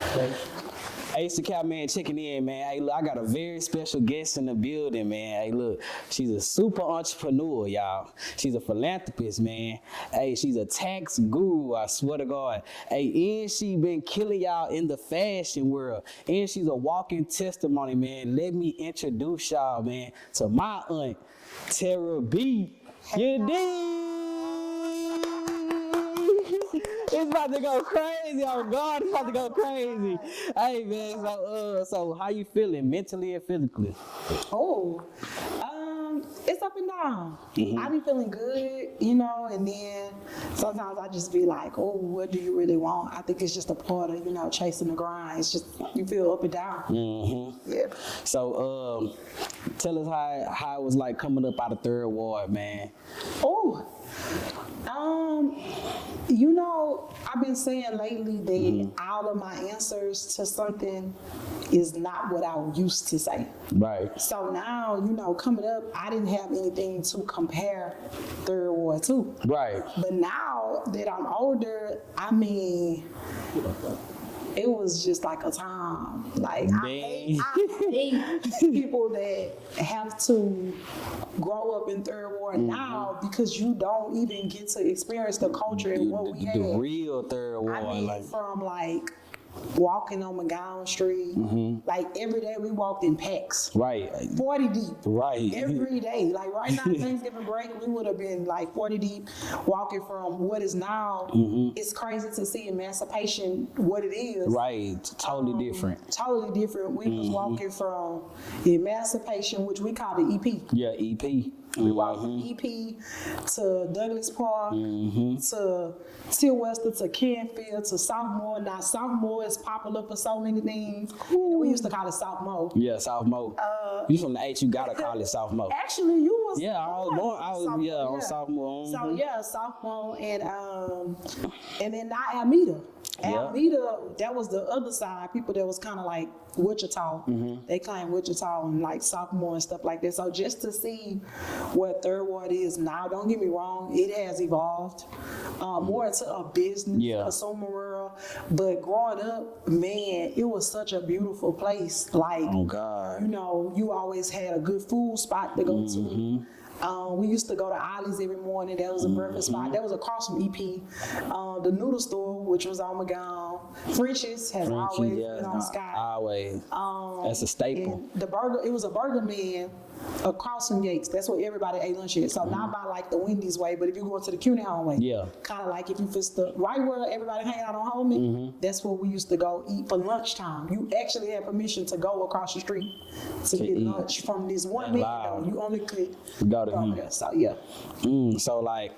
Hey, it's the Cat Man checking in, man. Hey, look, I got a very special guest in the building, man. Hey, look, she's a super entrepreneur, y'all. She's a philanthropist, man. Hey, she's a tax guru, I swear to God. Hey, and she been killing y'all in the fashion world. And she's a walking testimony, man. Let me introduce y'all, man, to my aunt, Terrab. You dig? It's about to go crazy. Oh God, it's about to go crazy. Hey man, so how you feeling mentally and physically? Oh, it's up and down. I be feeling good, and then sometimes I just be like, oh, what do you really want? I think it's just a part of, chasing the grind. It's just, you feel up and down. Yeah. So, tell us how it was like coming up out of Third Ward, man. Oh, I've been saying lately that all of my answers to something is not what I used to say. Right. So now, coming up, I didn't have anything to compare Third Ward to. Right. But now that I'm older, I mean, it was just like a time. Like, I hate people that have to grow up in Third Ward now because you don't even get to experience the culture and what we had. The real Third Ward. I mean, from walking on McGowan Street, like every day we walked in packs. Right. 40 deep. Right. Every day. Like right now, Thanksgiving break, we would have been like 40 deep walking from what is now, it's crazy to see emancipation, what it is. Right. Totally different. Totally different. We was walking from emancipation, which we call the EP. Yeah, EP. We walked from EP to Douglas Park to Tilwester to Canfield to Sophomore. Now Sophomore is popular for so many things. We used to call it Sophomore. Yeah, Sophomore. You from the H, you gotta call it Sophomore. Actually, you was. Yeah, I was born. On Sophomore. So yeah, Sophomore and then now Alameda. Alameda, that was the other side. People that was kind of like Wichita. They claim Wichita and like Sophomore and stuff like that. So just to see what Third Ward is now, don't get me wrong, it has evolved more into a business, consumer world. But growing up, man, it was such a beautiful place. Like, oh God, you always had a good food spot to go to. We used to go to Ollie's every morning. That was a breakfast spot. That was across from EP. The noodle store, which was on McGowan. French's has always been on Scott. Always. That's a staple. The burger, it was a burger man across from Yates. That's where everybody ate lunch at. So not by like the Wendy's way, but if you go to the CUNY home way. Yeah. Kind of like if you fist the right where everybody hang out on Holman, that's where we used to go eat for lunchtime. You actually had permission to go across the street to get lunch from this one man. You only could go there. So yeah. So like,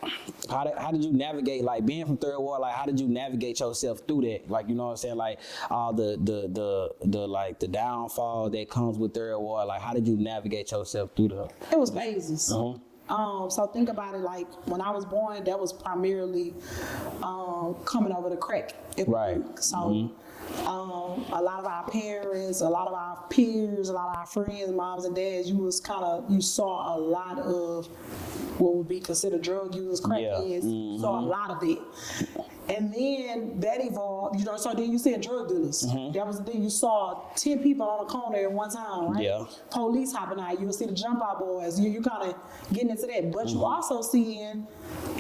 how did you navigate, like being from Third Ward, like how did you navigate yourself through that? Like, you know what I'm saying? Like all the like the downfall that comes with Third Ward, like how did you navigate yourself through that? It was phases. So think about it, like when I was born, that was primarily coming over the crack. Right. So a lot of our parents, a lot of our peers, a lot of our friends, moms and dads, you saw a lot of what would be considered drug users, crackheads. Saw a lot of it. And then that evolved, so then you said drug dealers. That was the thing. You saw 10 people on a corner at one time, right? Yeah. Police hopping out. You would see the jump out boys. You kind of getting into that. But you also seeing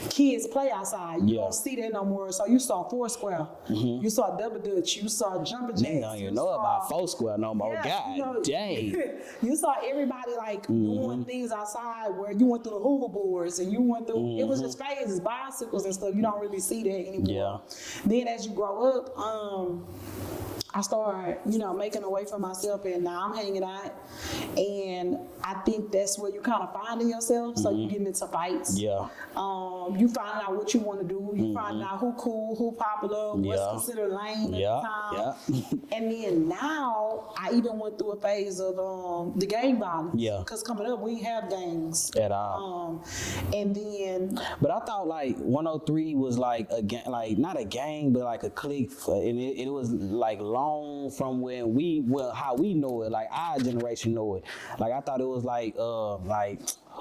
kids play outside. You don't see that no more. So you saw Foursquare. You saw Double Dutch. You saw Jumping Jacks. They don't even know about Foursquare no more. God dang. You saw everybody like doing things outside where you went through the hoverboards and you went through, it was just phases, bicycles and stuff. You don't really see that anymore. Yeah. Then as you grow up, I started, making a way for myself, and now I'm hanging out. And I think that's where you kind of finding yourself. So you getting into fights. Yeah. You finding out what you want to do. You finding out who cool, who popular, what's considered lame at the time. And then now I even went through a phase of the gang violence. Yeah. Because coming up, we have gangs at all. And then, but I thought like 103 was like a gang, like not a gang, but like a clique, and it was like long from when how we know it, like our generation know it. Like I thought it was like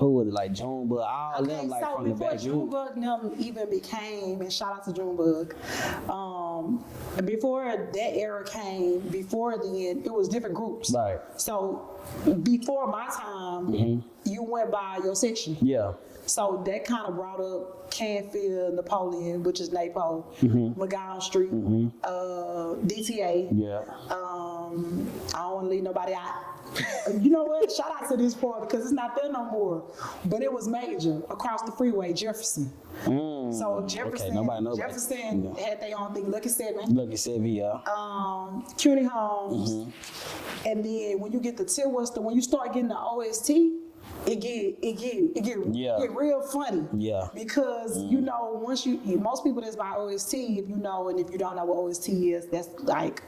Who was it? Like Junebug, all them like so from the before back. Junebug them even became, and shout out to Junebug, before that era came, before then, it was different groups. Right. So before my time, you went by your section. Yeah. So that kind of brought up Canfield, Napoleon, which is Napo, McGowan Street, DTA. Yeah. I don't want to leave nobody out. You know what? Shout out to this part because it's not there no more. But it was major across the freeway, Jefferson. So Jefferson, okay, nobody knows Jefferson had their own thing. Lucky 7. Lucky 7, yeah. CUNY Homes, and then when you get to Tilworcester, when you start getting the OST. It get real funny. Yeah. Because you know, once most people that's by OST, if you know, and if you don't know what OST is, that's like,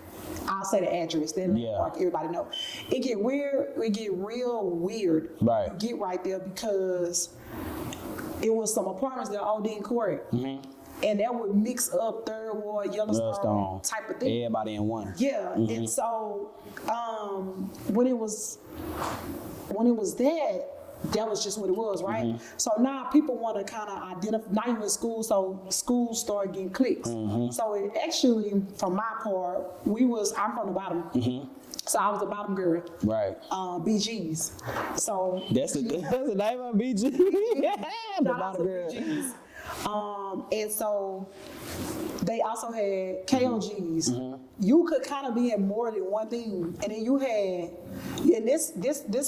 I'll say the address. Then everybody know. It get weird. It get real weird. Right. You get right there because it was some apartments that OD and Corey. And that would mix up Third Ward, Yellowstone type of thing. Everybody in one. Yeah. And so when it was that was just what it was, right? So now people want to kind of identify, not even school, so schools start getting clicks. So it actually, from my part, I'm from the bottom. So I was the bottom girl. Right. BGs. So that's the name of BG. The bottom girl. BGs. And so they also had KOGs. You could kind of be in more than one thing, and then you had, and this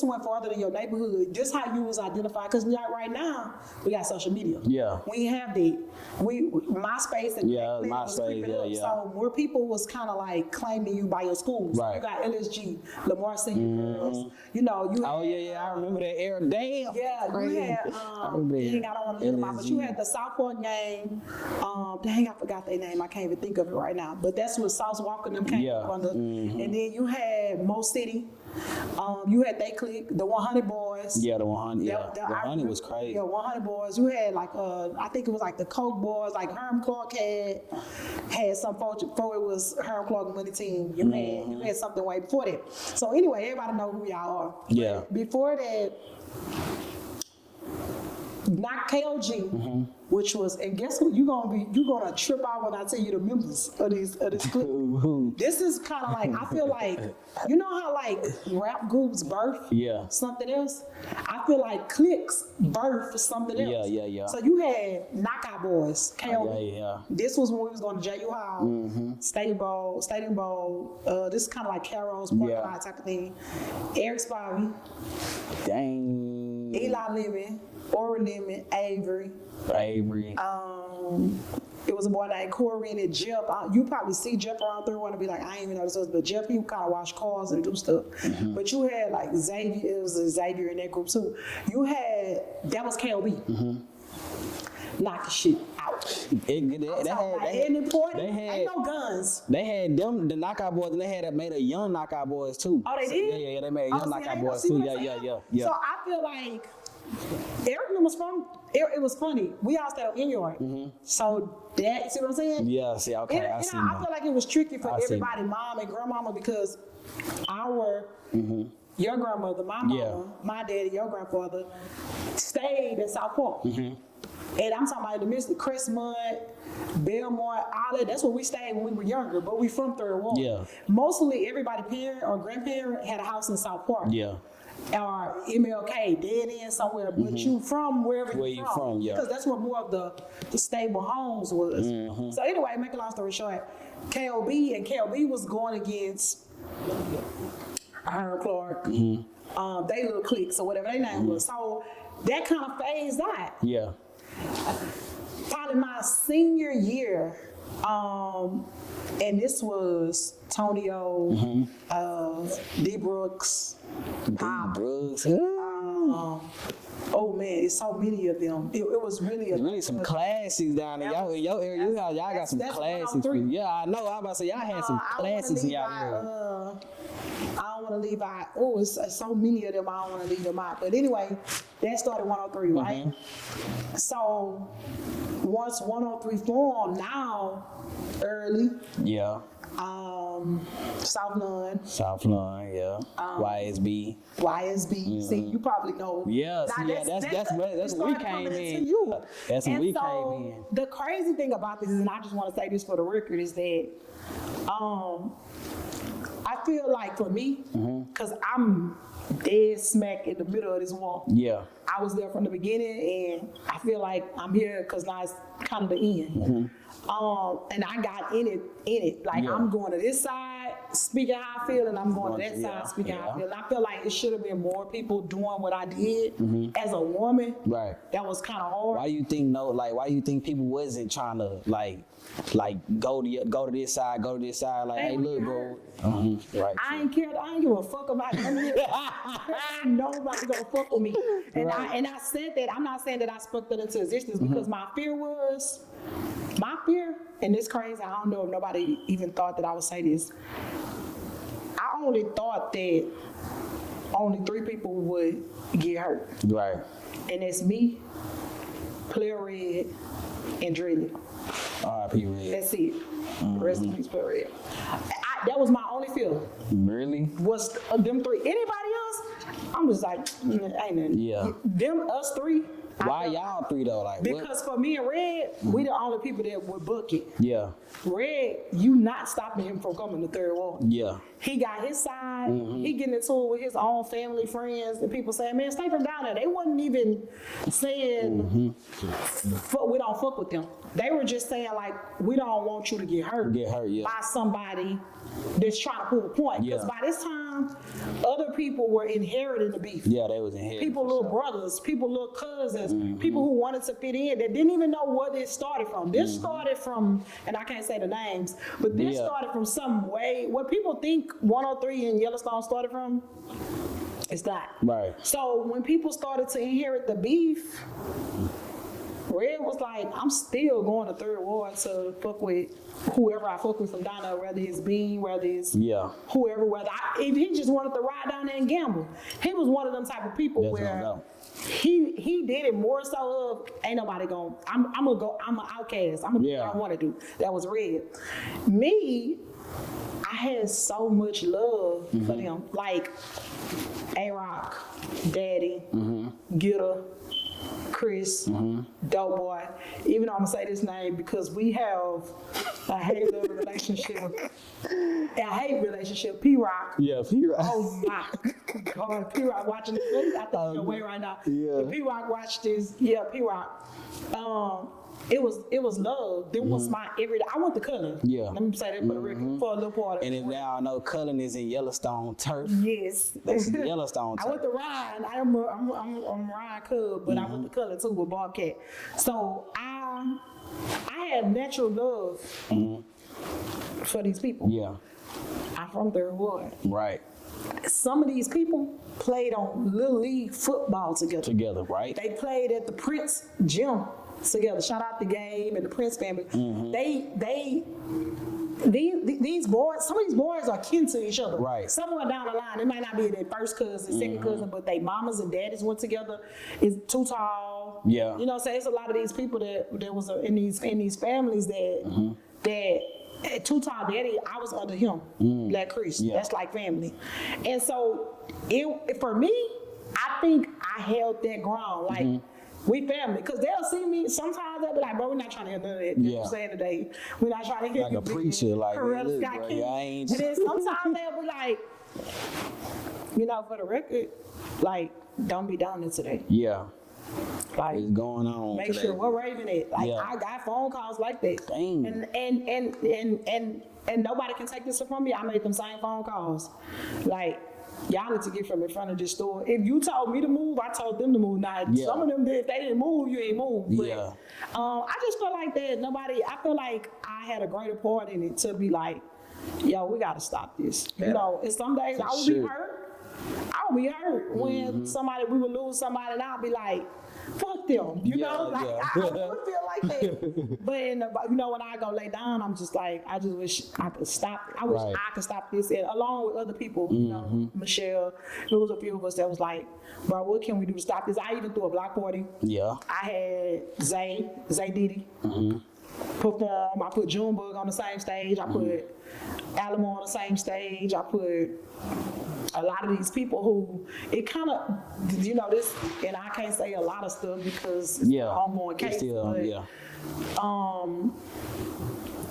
went farther than your neighborhood. This how you was identified, because right now we got social media. Yeah, we have the MySpace and MySpace. So where people was kind of like claiming you by your schools. Right. You got LSG, Lamar Senior Girls. You know you. I remember that era. Damn. Yeah, you had. I don't want to leave them out, but you had the Southport gang. Dang, I forgot their name. I can't even think of it right now. But that's what South Walker them came up under. And then you had Mo City. You had They Click, the 100 Boys. Yeah, the 100. Yeah, the 100 was crazy. Yeah, 100 Boys. You had like I think it was like the Coke Boys, like Herm Clark had some before it was Herm Clark and Money Team. You had something way before that. So anyway, everybody know who y'all are. Yeah. Before that, not KOG, which was, and guess what? You're gonna trip out when I tell you the members of this clique. This is kind of like, I feel like, you know how like rap groups birth something else? I feel like cliques birth something else. Yeah. So you had Knockout Boys, KOG. This was when we was going to J.U. Hall, Stadium Bowl. This is kind of like Carol's parking lot type of thing. Eric Spivey. Dang. Eli Lemon. Ora Lemon, Avery. It was a boy named Corey and Jeff. You probably see Jeff around there, want to be like, I ain't even know this was, but Jeff, he kind of wash cars and do stuff. But you had like Xavier, it was a Xavier in that group too. That was KLB. Knock the shit out. Ain't no guns. They had them, the Knockout Boys, and they had made a young Knockout Boys too. Oh, they did? Yeah, they made a young Knockout Boys too. Yeah. So I feel like Eric was fun. It was funny. We all stayed in yard. So that, see what I'm saying? Yeah, see, okay, I see. I feel like it was tricky for everybody, mom and grandmama, because your grandmother, my mama, my daddy, your grandfather, stayed in South Park. And I'm talking about the Mr. Crestmont, Belmont, all that. That's where we stayed when we were younger, but we from Third Ward. Yeah. Mostly everybody parent or grandparent had a house in South Park. Yeah. Or MLK, dead end somewhere, but you from wherever you're from. Because that's where more of the stable homes was. So anyway, make a long story short, KLB was going against Herm Clark, they little cliques or whatever their name was. So that kind of phased out. Yeah. Probably my senior year, and this was Tonio, D. Brooks. Oh man, it's so many of them. It was really some classics down there. Y'all in your area, y'all got some classics. Yeah, I know. I'm about to say y'all had some classics in y'all area. I don't want to leave out. Oh, it's so many of them. I don't want to leave them out. But anyway, that started 103, right? So once 103 formed, now early. Yeah. South Lawn. South Lawn, yeah. YSB. YSB. See, you probably know. Yeah, Now, that's where we started came coming into in. you. That's when And we so, came in. the crazy thing about this is, and I just want to say this for the record, is that I feel like for me, because I'm dead smack in the middle of this wall. Yeah. I was there from the beginning, and I feel like I'm here because now it's kind of the end. And I got in it. Like, I'm going to this side, speaking how I feel, and I'm going to that side, speaking how I feel. And I feel like it should have been more people doing what I did as a woman. Right. That was kind of hard. Why you think why you think people wasn't trying to like go to this side, like, hey, look, bro. Right. I ain't care. I ain't give a fuck about none of this. Ain't nobody gonna fuck with me. And I said that. I'm not saying that I spoke that into existence because my fear, and it's crazy. I don't know if nobody even thought that I would say this. I only thought that only 3 people would get hurt. Right. And it's me, Player Red, and Drilly. R.I.P. Red. That's it. Rest in peace, Player Red. That was my only fear. Really? Was them 3. Anybody else? I'm just like, ain't nothing. Yeah. Us 3. Why y'all 3 though? Like, because for me and Red, we the only people that would book it. Yeah. Red, you not stopping him from coming to Third Ward. Yeah. He got his side. He getting into it with his own family, friends, and people saying, man, stay from down there. They wasn't even saying, we don't fuck with them. They were just saying, like, we don't want you to get hurt. By somebody that's trying to prove a point. Because by this time, other people were inheriting the beef. Yeah, they was inheriting. People, little brothers, people, little cousins, people who wanted to fit in that didn't even know where this started from. This started from, and I can't say the names, but this started from some way, what people think 103 in Yellowstone started from, it's not. Right. So when people started to inherit the beef, Red was like, I'm still going to Third Ward to fuck with whoever I fuck with from down there, whether it's Bean, whether it's whoever, if he just wanted to ride down there and gamble. He was one of them type of people where he did it more so of, ain't nobody going, I'm gonna go, I'm an outcast, I'm gonna do what I want to do. That was Red. Me, I had so much love for them. Like A-Rock, Daddy, Gitta, Chris, Dope Boy. Even though I'm gonna say this name because we have a hate-love relationship. A hate relationship. P-Rock. Yeah, P-Rock. Oh my God, P-Rock watching this. I think he's away right now. Yeah. P-Rock watched this. Yeah, P-Rock. It was love. That was my everyday. I went to Cullen. Yeah. Let me say that for the record, for a little part. And if y'all know, Cullen is in Yellowstone turf. Yes. That's Yellowstone turf. I went to Ryan. I'm Ryan Cub, but I went to Cullen too with Bobcat. So I had natural love for these people. Yeah. I'm from Third Ward. Right. Some of these people played on Little League football together. Right? They played at the Prince Gym together. Shout out the Game and the Prince family. These boys, some of these boys are kin to each other. Right. Somewhere down the line, it might not be their first cousin, second cousin, but they mamas and daddies went together. It's Too Tall. Yeah. You know, so it's a lot of these people that was in these families that Too Tall Daddy, I was under him, Black Chris. Yeah. That's like family. And so for me, I think I held that ground. Like, we family. Because they'll see me, sometimes they'll be like, bro, we're not trying to hear none of that. You know what I'm saying today? We're not trying to hear Like a preacher, like, Coretta look, Scott bro, King. I ain't... And then sometimes they'll be like, you know, for the record, like, don't be down there today. Yeah. Like, it's going on. Make today. sure we're Raven it. Like, Yeah. I got phone calls like that. Dang. And nobody can take this from me. I made them same phone calls. Like, y'all need to get from in front of this store. If you told me to move, I told them to move. Now, some of them, if they didn't move, you ain't moved. But I just feel like that I feel like I had a greater part in it to be like, yo, we got to stop this. You know, and some days I would be hurt. I would be hurt when we would lose somebody and I'd be like, fuck them. You know, like I would feel like that. But you know, when I go lay down, I'm just like, I just wish I could stop. I wish I could stop this, and along with other people. You know, Michelle. There was a few of us that was like, bro, what can we do to stop this? I even threw a block party. Yeah. I had Zay Diddy perform. I put Junebug on the same stage. I put Alamo on the same stage. I put a lot of these people who it kind of, you know, this, and I can't say a lot of stuff because it's an ongoing case, but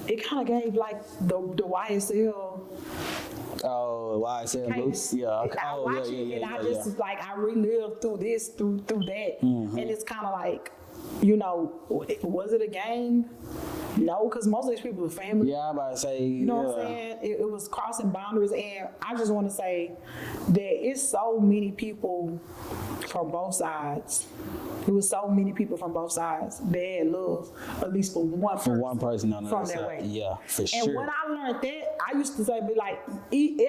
it kind of gave like the YSL. Oh, YSL Boots, yeah. I watch it and I just was like, I relived through this, through that, and it's kind of like, you know, was it a game? No, because most of these people are family. Yeah, I'm about to say, you know what I'm saying? It was crossing boundaries, and I just want to say that it's so many people from both sides. It was so many people from both sides that had love, at least for one person on the from other that side. way. Yeah, for sure. And when I learned that, I used to say, be like,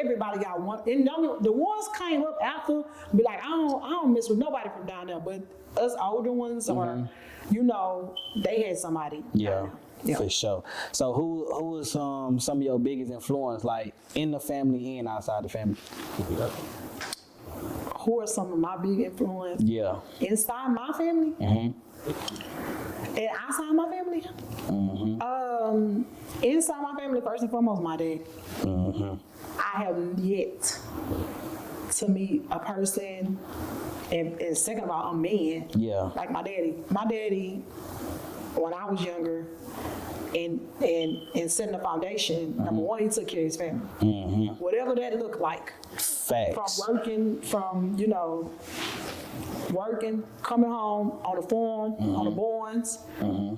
everybody got one. And the ones came up after, be like, I don't mess with nobody from down there, but us older ones, or you know, they had somebody. Yeah. For sure. So who was some of your biggest influence, like in the family and outside the family? Who are some of my big influence? Yeah. Inside my family? And outside my family? Inside my family, first and foremost, my dad. I have yet to meet a person, and second of all, a man. Yeah. Like my daddy. My daddy, when I was younger, and setting the foundation, number one, he took care of his family. Whatever that looked like. Facts. From working, coming home on the farm, on the barns,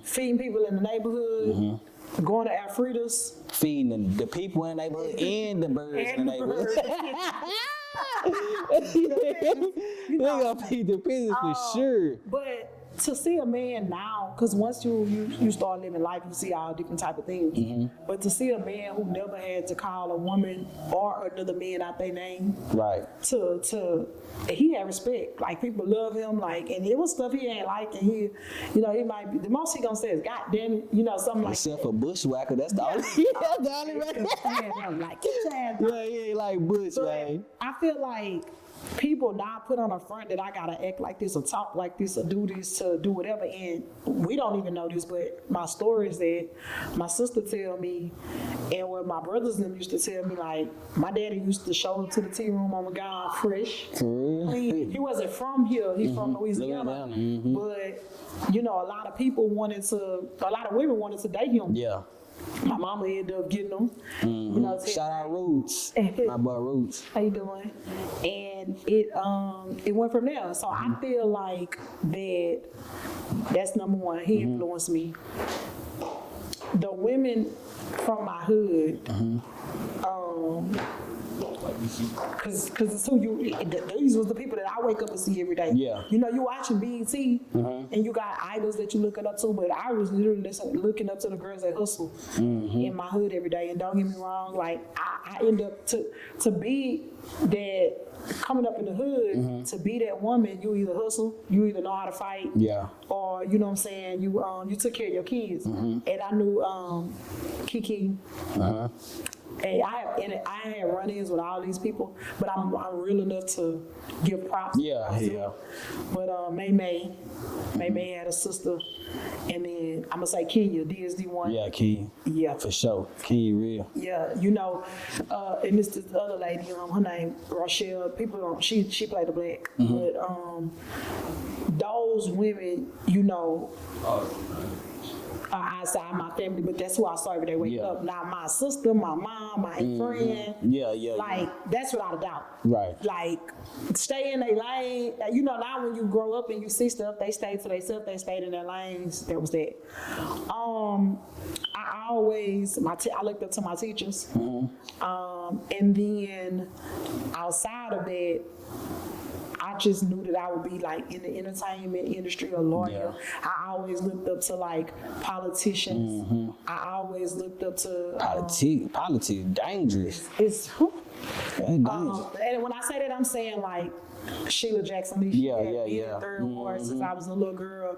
feeding people in the neighborhood, going to Alfreda's. Feeding the people in the neighborhood and the birds in the neighborhood. You gonna feed the pigs for sure. But to see a man now, because once you start living life, you see all different type of things. But to see a man who never had to call a woman or another man out their name, right? He had respect. Like people love him. Like, and it was stuff he ain't like, and he, you know, he might be the most he gonna say is "God damn it," you know, something like. Except for bushwhacker, that's the only. That's the only right. Like, get your ass. Yeah, he ain't like bush, man. I feel like people now put on a front that I gotta act like this or talk like this or do this to do whatever, and we don't even know this, but my story is that my sister tell me, and what my brothers and them used to tell me, like my daddy used to show up to the tea room on McGowan fresh. He wasn't from here, he's from Louisiana. But you know, a lot of women wanted to date him. Yeah. My mama ended up getting them. You know, shout out Roots, my boy Roots. How you doing? And it went from there. So I feel like that's number one. He influenced me. The women from my hood, because it's who these was the people that I wake up and see every day. Yeah. You know, you watching BET and you got idols that you looking up to, but I was literally looking up to the girls that hustle in my hood every day. And don't get me wrong, like I end up to be that coming up in the hood, to be that woman, you either hustle, you either know how to fight, or you know what I'm saying, you took care of your kids. And I knew Kiki. And I had run-ins with all these people, but I'm real enough to give props. Yeah. But May had a sister, and then I'm gonna say Kenya, DSD1. Yeah, Kenya. Yeah, for sure. Kenya real. Yeah, you know, and this other lady, her name Rochelle. People don't. She played the black, but those women, you know. Outside my family, but that's who I saw every day wake up. Now my sister, my mom, my friend, like that's without a doubt. Right. Like stay in their lane. You know, now when you grow up and you see stuff, they stay to themselves. They stayed in their lanes. That was that. I looked up to my teachers, and then outside of that, I just knew that I would be like in the entertainment industry, a lawyer. I always looked up to like politicians. I always looked up to politics dangerous. It's Dang. And when I say that, I'm saying like Sheila Jackson Lee. Yeah, She had been in Third Ward since I was a little girl.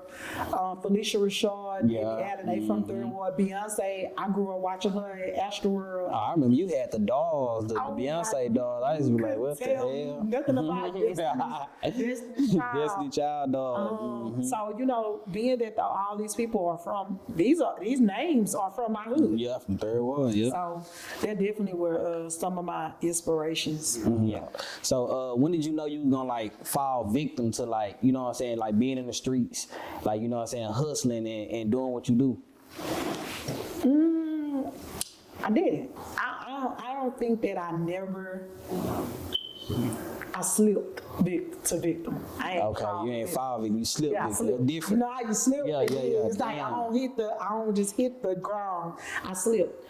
Felicia Rashad, Yeah. Debbie Allen, they from Third Ward. Beyonce, I grew up watching her at Astroworld. I remember you had the dolls, the Oh, Beyonce my- dolls. I used to be like, what the Tell hell? nothing about Destiny Child. Destiny Child doll. So you know, being that all these people are from these names are from my hood. Yeah, from Third Ward. Yeah. So they definitely were some of my inspirations. Yeah. So when did you know you was gonna like fall victim to like, you know what I'm saying, like being in the streets, like, you know what I'm saying, hustling and doing what you do? I did. I don't think that I slipped to victim. I ain't Okay, fall you ain't victim. fall victim, you slipped Yeah, I victim. slipped. That's You different. know how you slip? Yeah, yeah, yeah. It's like Damn. I don't just hit the ground. I slipped.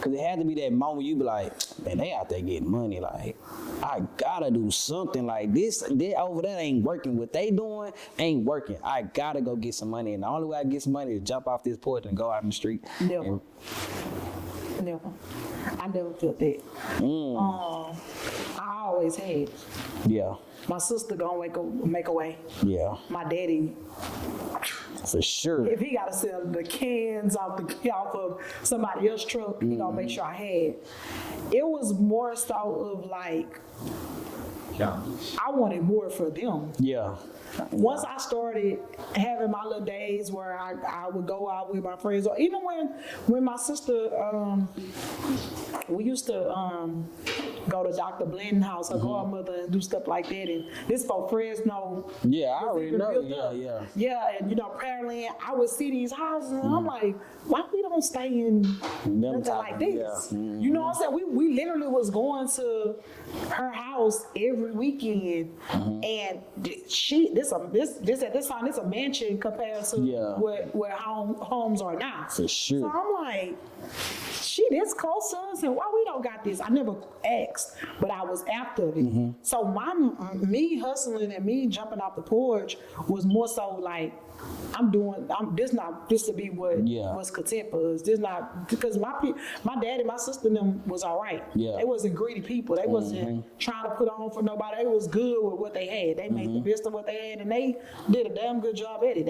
Cause it had to be that moment you be like, man, they out there getting money. Like, I gotta do something like this. They over there ain't working. What they doing ain't working. I gotta go get some money. And the only way I get some money is jump off this porch and go out in the street. Never. And- Never. I never felt that. I always had. yeah, My sister gonna make a way. yeah, My daddy, for sure. if he gotta sell the cans off of somebody else's truck, he gonna make sure I had. It was more so of like, I wanted more for them. Yeah, Once I started having my little days where I would go out with my friends, or even when my sister, we used to go to Dr. Blanton's house, her godmother, and do stuff like that. And this for Fresno. yeah, I was already even know. built Yeah, up. yeah. Yeah, and you know, Pearland, I would see these houses and I'm like, why we don't stay in nothing type like of- this? yeah. You know what I'm saying? We literally was going to her house every weekend, and this at this time, it's a mansion compared to Yeah. where homes are now. For sure. So I'm like, she this close to us, and why we don't got this? I never asked, but I was after it. So me hustling and me jumping off the porch was more so like, this to be what Yeah. was content for us. This not because my dad and my sister and them was all right. Yeah. They wasn't greedy people. They wasn't trying to put on for nobody. They was good with what they had. They made the best of what they had, and they did a damn good job at it.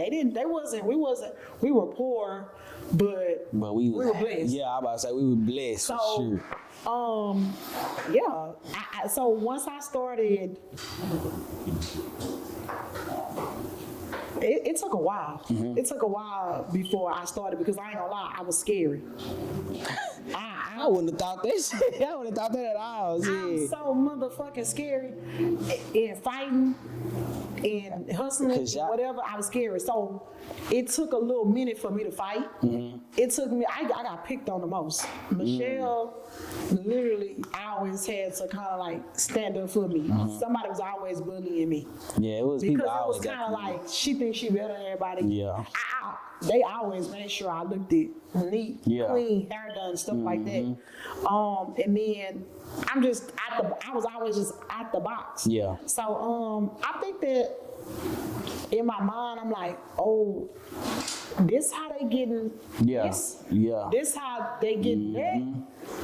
We were poor, but we were blessed. Yeah, I about to say we were blessed for So, sure. yeah. So once I started, it took a while. It took a while before I started because I ain't gonna lie, I was scary. I wouldn't have thought that shit. I wouldn't have thought that at all. I'm Shit. so motherfucking scary in fighting and hustling, 'Cause y'all- whatever. I was scary. So it took a little minute for me to fight. It took me, I got picked on the most. Michelle, literally, I always had to kind of like stand up for me. Somebody was always bullying me. Yeah, it was Because people it was always kind of got like, she thinks she better than everybody. Yeah. They always made sure I looked it neat, Yeah. clean, hair done, stuff like that. And then I was always just at the box. Yeah. So I think that in my mind, I'm like, oh, this how they getting Yeah. this. Yeah. This how they getting that.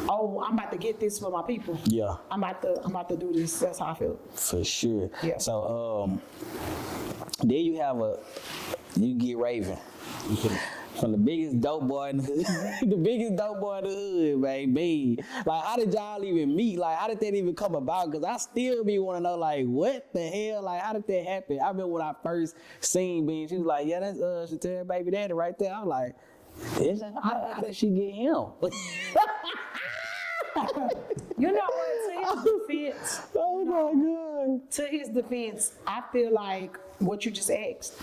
Oh, I'm about to get this for my people. Yeah. I'm about to do this. That's how I feel. For sure. Yeah. So then you get Raven. From the biggest dope boy in the hood, the biggest dope boy in the hood, baby. Like, how did y'all even meet? Like, how did that even come about? Because I still be want to know, like, what the hell? Like, how did that happen? I remember when I first seen Bean, she was like, yeah, that's Terrab baby daddy right there. I was like, how did she get him? You know what? To his defense, Oh my God. to his defense, I feel like what you just asked.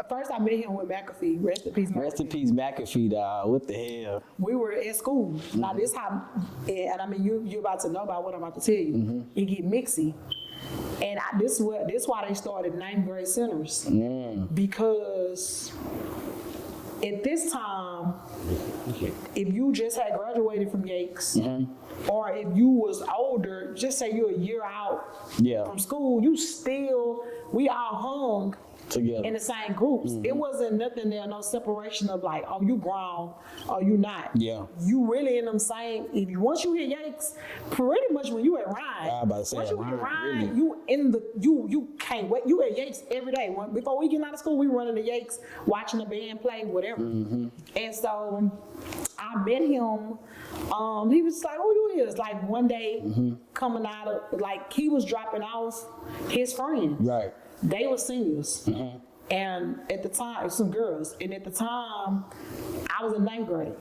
First, I met him with McAfee. Rest in peace, McAfee. Rest in peace, McAfee, dog. What the hell? We were at school. Now this how, and I mean you're about to know about what I'm about to tell you. It get mixy, and this why they started 9th grade centers because at this time, if you just had graduated from Yates, or if you was older, just say you're a year out Yeah. from school, we all hung together in the same groups. It wasn't nothing there, no separation of like, oh, you grown, or you not. Yeah. You really in them same. Once you hit Yanks, pretty much when you at Ryan, I about to say once you hit Ryan, Ryan, really. you in the you can't wait. You at Yanks every day. Before we get out of school, we running the Yanks, watching the band play, whatever. And so I met him. He was like, "Oh, you is?" Like one day, coming out of like he was dropping off his friends. Right. They were seniors. And at the time, some girls. And at the time, I was in 9th grade.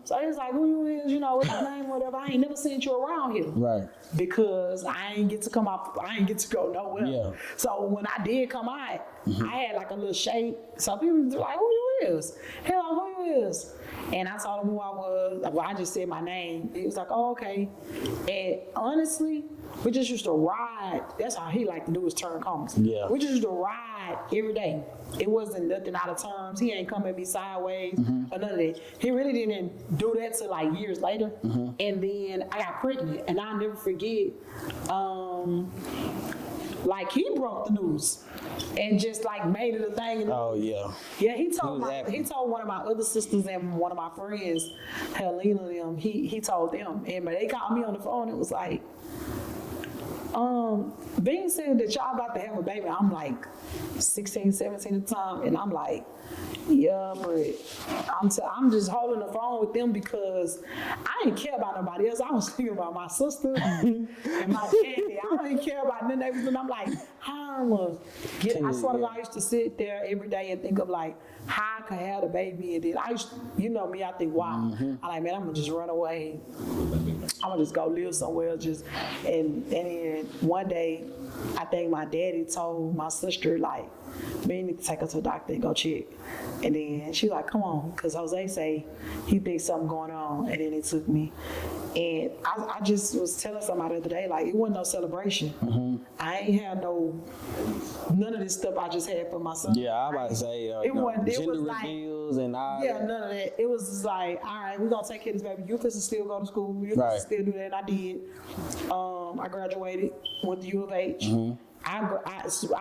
So he was like, "Who you is? You know, what's your name? Whatever. I ain't never seen you around here." Right. Because I ain't get to come out. I ain't get to go nowhere. Yeah. So when I did come out, I had like a little shape. So people was like, "Who you is? Hello, who you is?" And I told him who I was. Well, I just said my name. He was like, "Oh, okay." And honestly, we just used to ride. That's how he liked to do his turn corners. Yeah. We just used to ride every day. It wasn't nothing out of terms. He ain't come at me sideways or none of that. He really didn't do that till like years later. And then I got pregnant, and I'll never forget. Like he broke the news and just like made it a thing. Oh yeah. Yeah, he told one of my other sisters and one of my friends, Helena, them. He told them, and they called me on the phone. It was like, Bean said that y'all about to have a baby. I'm like 16, 17 at the time, and I'm like, yeah, but I'm just holding the phone with them because I didn't care about nobody else. I was thinking about my sister and my daddy. I didn't care about none of them. I'm like, how I'm gonna get. I swear to God, I used to sit there every day and think of like how I could have the baby, and then I used, you know me, I think, wow. I'm like, man, I'm gonna just run away. I'm gonna just go live somewhere, and then one day, I think my daddy told my sister like, "Man, you need to take her to the doctor and go check." And then she like, "Come on," because Jose say he thinks something going on, and then he took me. And I just was telling somebody the other day, like, it wasn't no celebration. I ain't had none of this stuff I just had for my son. Yeah, I about to say gender reveals and all. Yeah, none of that. It was just like, all right, we're gonna take care of this baby. You can still go to school. You can still do that. And I did. I graduated, went to U of H. I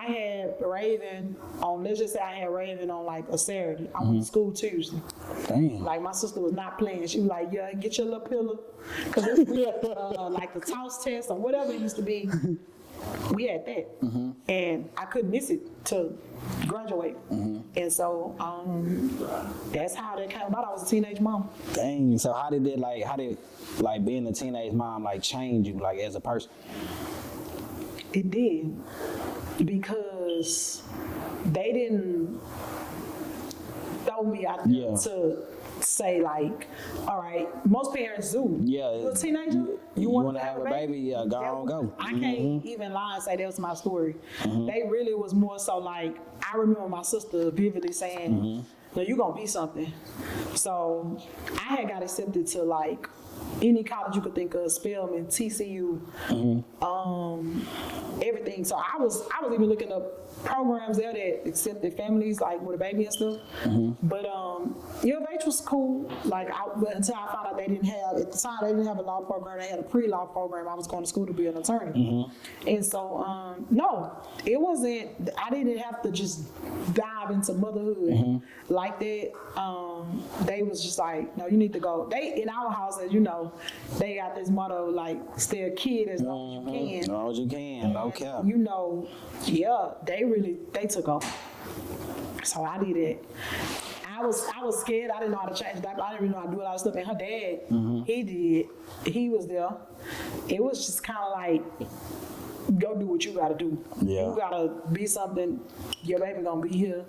had Raven on, let's just say I had Raven on like a Saturday. I went to school Tuesday. Damn. Like my sister was not playing. She was like, yeah, get your little pillow. Because we had like the toss test or whatever it used to be. We had that. And I couldn't miss it to graduate. And so that's how that came about. I was a teenage mom. Dang. So how did being a teenage mom like change you like as a person? It did, because they didn't throw me out there to say like, all right, most parents do. Yeah. You're a teenager, you want to have a baby? Yeah, go. I can't even lie and say that was my story. They really was more so like, I remember my sister vividly saying, no, you're going to be something. So I had got accepted to like any college you could think of, Spelman, TCU, everything. So I was even looking up programs there that accepted families like with a baby and stuff. But U of H was cool. Like until I found out they didn't have, at the time they didn't have a law program. They had a pre-law program. I was going to school to be an attorney. And so no, it wasn't. I didn't have to just dive into motherhood like that. They was just like, no, you need to go. They in our house, as you know, they got this motto like, stay a kid as long as you can. As long as you can. Okay. You know, yeah, they took off. So I did it. I was scared. I didn't know how to change that. I didn't really know how to do a lot of stuff. And her dad, he did. He was there. It was just kind of like, go do what you got to do. Yeah. You got to be something. Your baby going to be here.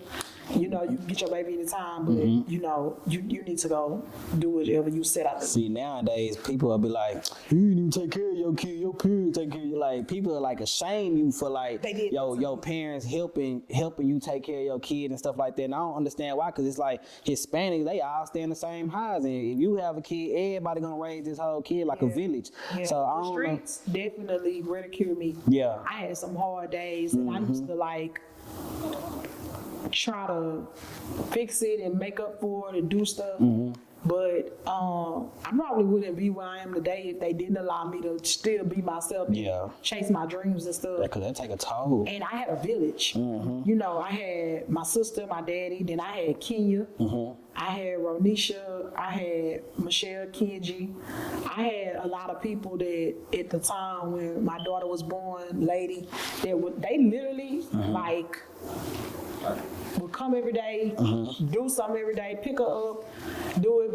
You know, you can get your baby anytime, but you know, you need to go do whatever you set out to do. See, nowadays people will be like, you didn't even take care of your kid, your parents take care of you. Like, people are like ashamed you for like your parents helping you take care of your kid and stuff like that. And I don't understand why, because it's like Hispanics, they all stay in the same house. And if you have a kid, everybody gonna raise this whole kid like a village. Yeah. So I the don't streets definitely ridicule me. Yeah. I had some hard days, and I used to like try to fix it and make up for it and do stuff. But I probably wouldn't be where I am today if they didn't allow me to still be myself and chase my dreams and stuff. Yeah, because that take a toll. And I had a village. You know, I had my sister, my daddy, then I had Kenya. I had Ronisha, I had Michelle, Kenji. I had a lot of people that at the time when my daughter was born, lady, they literally like would come every day, do something every day, pick her up, do it,